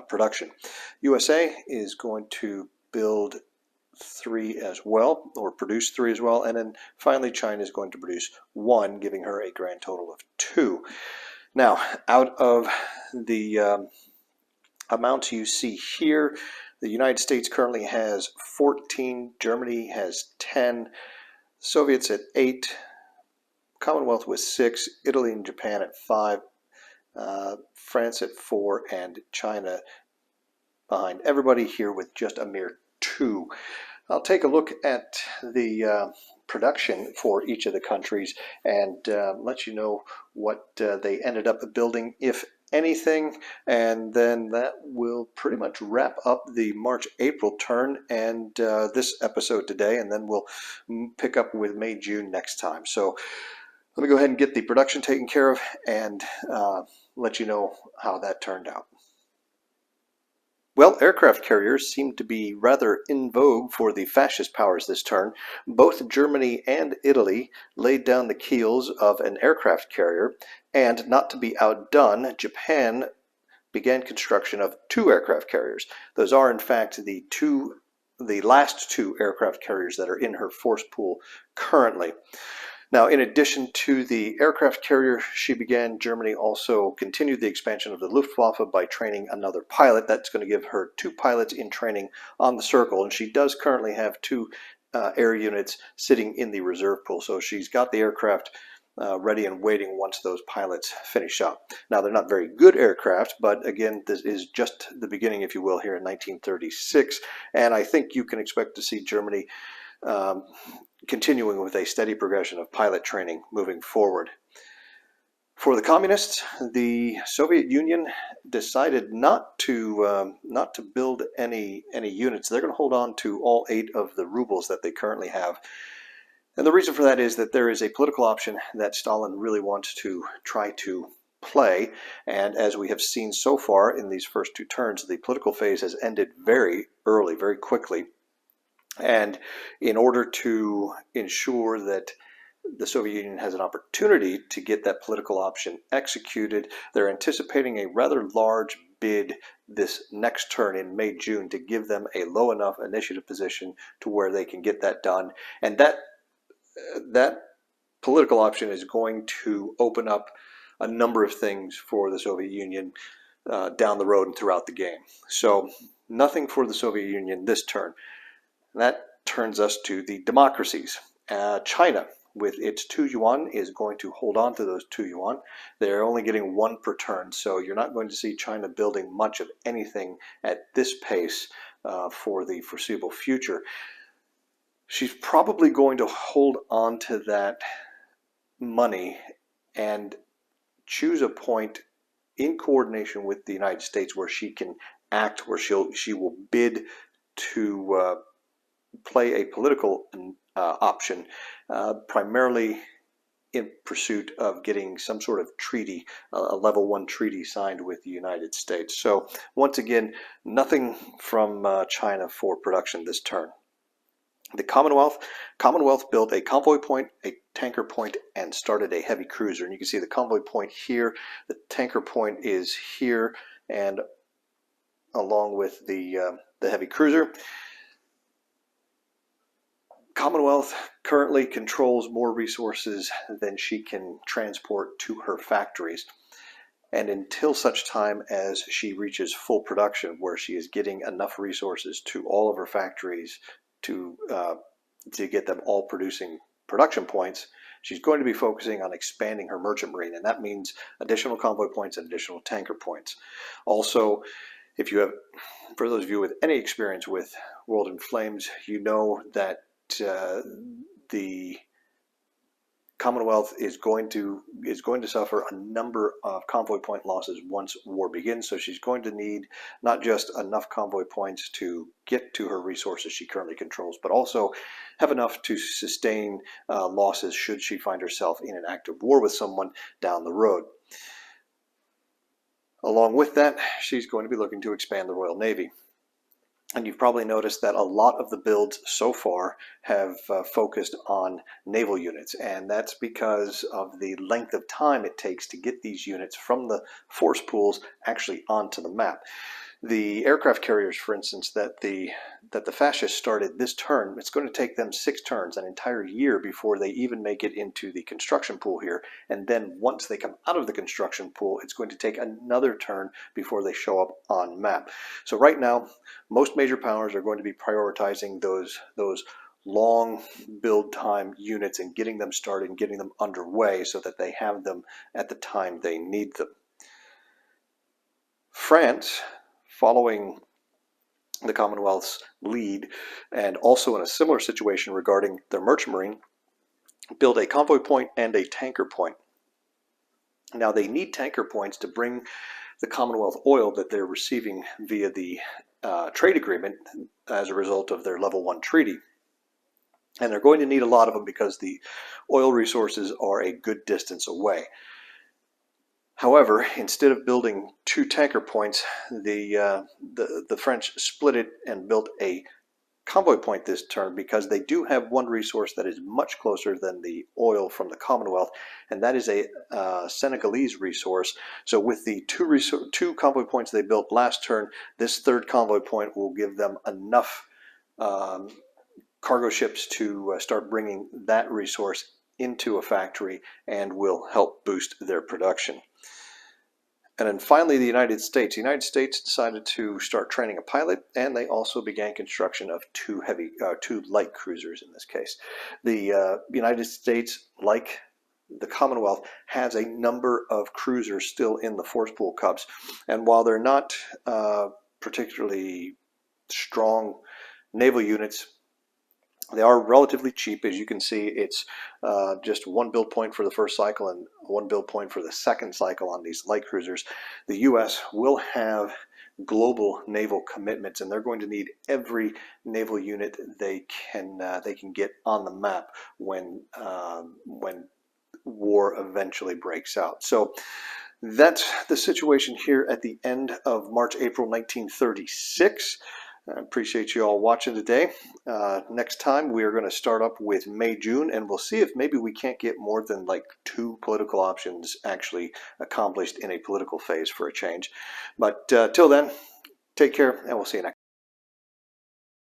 production. USA is going to build 3 as well, or produce 3 as well, and then finally China is going to produce 1, giving her a grand total of 2. Now, out of the amounts you see here, the United States currently has 14, Germany has 10, Soviets at 8, Commonwealth with 6, Italy and Japan at 5, France at 4, and China behind everybody here with just a mere 2. I'll take a look at the production for each of the countries and let you know what they ended up building, if anything, and then that will pretty much wrap up the March-April turn and this episode today, and then we'll pick up with May-June next time. So let me go ahead and get the production taken care of and let you know how that turned out. Well, aircraft carriers seem to be rather in vogue for the fascist powers this turn. Both Germany and Italy laid down the keels of an aircraft carrier, and not to be outdone, Japan began construction of 2 aircraft carriers. Those are, in fact, the last 2 aircraft carriers that are in her force pool currently. Now, in addition to the aircraft carrier Germany also continued the expansion of the Luftwaffe by training another pilot. That's going to give her 2 pilots in training on the Circle, and she does currently have 2 air units sitting in the reserve pool. So she's got the aircraft ready and waiting once those pilots finish up. Now, they're not very good aircraft, but again, this is just the beginning, if you will, here in 1936, and I think you can expect to see Germany continuing with a steady progression of pilot training moving forward. For the communists, the Soviet Union decided not to build any units. They're going to hold on to all 8 of the rubles that they currently have. And the reason for that is that there is a political option that Stalin really wants to try to play. And as we have seen so far in these first 2 turns, the political phase has ended very early, very quickly. And in order to ensure that the Soviet Union has an opportunity to get that political option executed, they're anticipating a rather large bid this next turn in May-June to give them a low enough initiative position to where they can get that done. And that political option is going to open up a number of things for the Soviet Union down the road and throughout the game. So nothing for the Soviet Union this turn. That turns us to the democracies. China, with its 2 yuan, is going to hold on to those 2 yuan. They're only getting 1 per turn, so you're not going to see China building much of anything at this pace for the foreseeable future. She's probably going to hold on to that money and choose a point in coordination with the United States where she can act, where she will bid to play a political option, primarily in pursuit of getting some sort of treaty, a level 1 treaty signed with the United States. So once again, nothing from China for production this turn. The Commonwealth built a convoy point, a tanker point, and started a heavy cruiser. And you can see the convoy point here, the tanker point is here, and along with the heavy cruiser. Commonwealth currently controls more resources than she can transport to her factories. And until such time as she reaches full production, where she is getting enough resources to all of her factories to get them all producing production points, she's going to be focusing on expanding her merchant marine, and that means additional convoy points and additional tanker points. Also, if you have, for those of you with any experience with World in Flames, you know that the Commonwealth is going to suffer a number of convoy point losses once war begins. So she's going to need not just enough convoy points to get to her resources she currently controls, but also have enough to sustain losses should she find herself in an active war with someone down the road. Along with that, she's going to be looking to expand the Royal Navy. And you've probably noticed that a lot of the builds so far have focused on naval units, and that's because of the length of time it takes to get these units from the force pools actually onto the map. The aircraft carriers, for instance, that the fascists started this turn, it's going to take them 6 turns, an entire year, before they even make it into the construction pool here. And then once they come out of the construction pool, it's going to take another turn before they show up on map. So right now, most major powers are going to be prioritizing those long build time units and getting them started and getting them underway so that they have them at the time they need them. France, following the Commonwealth's lead, and also in a similar situation regarding their merchant marine, build a convoy point and a tanker point. Now they need tanker points to bring the Commonwealth oil that they're receiving via the trade agreement as a result of their level 1 treaty. And they're going to need a lot of them because the oil resources are a good distance away. However, instead of building 2 tanker points, the French split it and built a convoy point this turn, because they do have one resource that is much closer than the oil from the Commonwealth, and that is a Senegalese resource. So with the 2 convoy points they built last turn, this 3rd convoy point will give them enough cargo ships to start bringing that resource into a factory and will help boost their production. And then finally, the United States. The United States decided to start training a pilot, and they also began construction of 2 light cruisers in this case. The United States, like the Commonwealth, has a number of cruisers still in the force pool cups, and while they're not particularly strong naval units, they are relatively cheap. As you can see, it's just 1 build point for the first cycle and 1 build point for the second cycle on these light cruisers. The U.S. will have global naval commitments, and they're going to need every naval unit they can get on the map when war eventually breaks out. So that's the situation here at the end of March, April 1936. I appreciate you all watching today. Next time we are going to start up with May, June, and we'll see if maybe we can't get more than like 2 political options actually accomplished in a political phase for a change. But till then, take care, and we'll see you next time.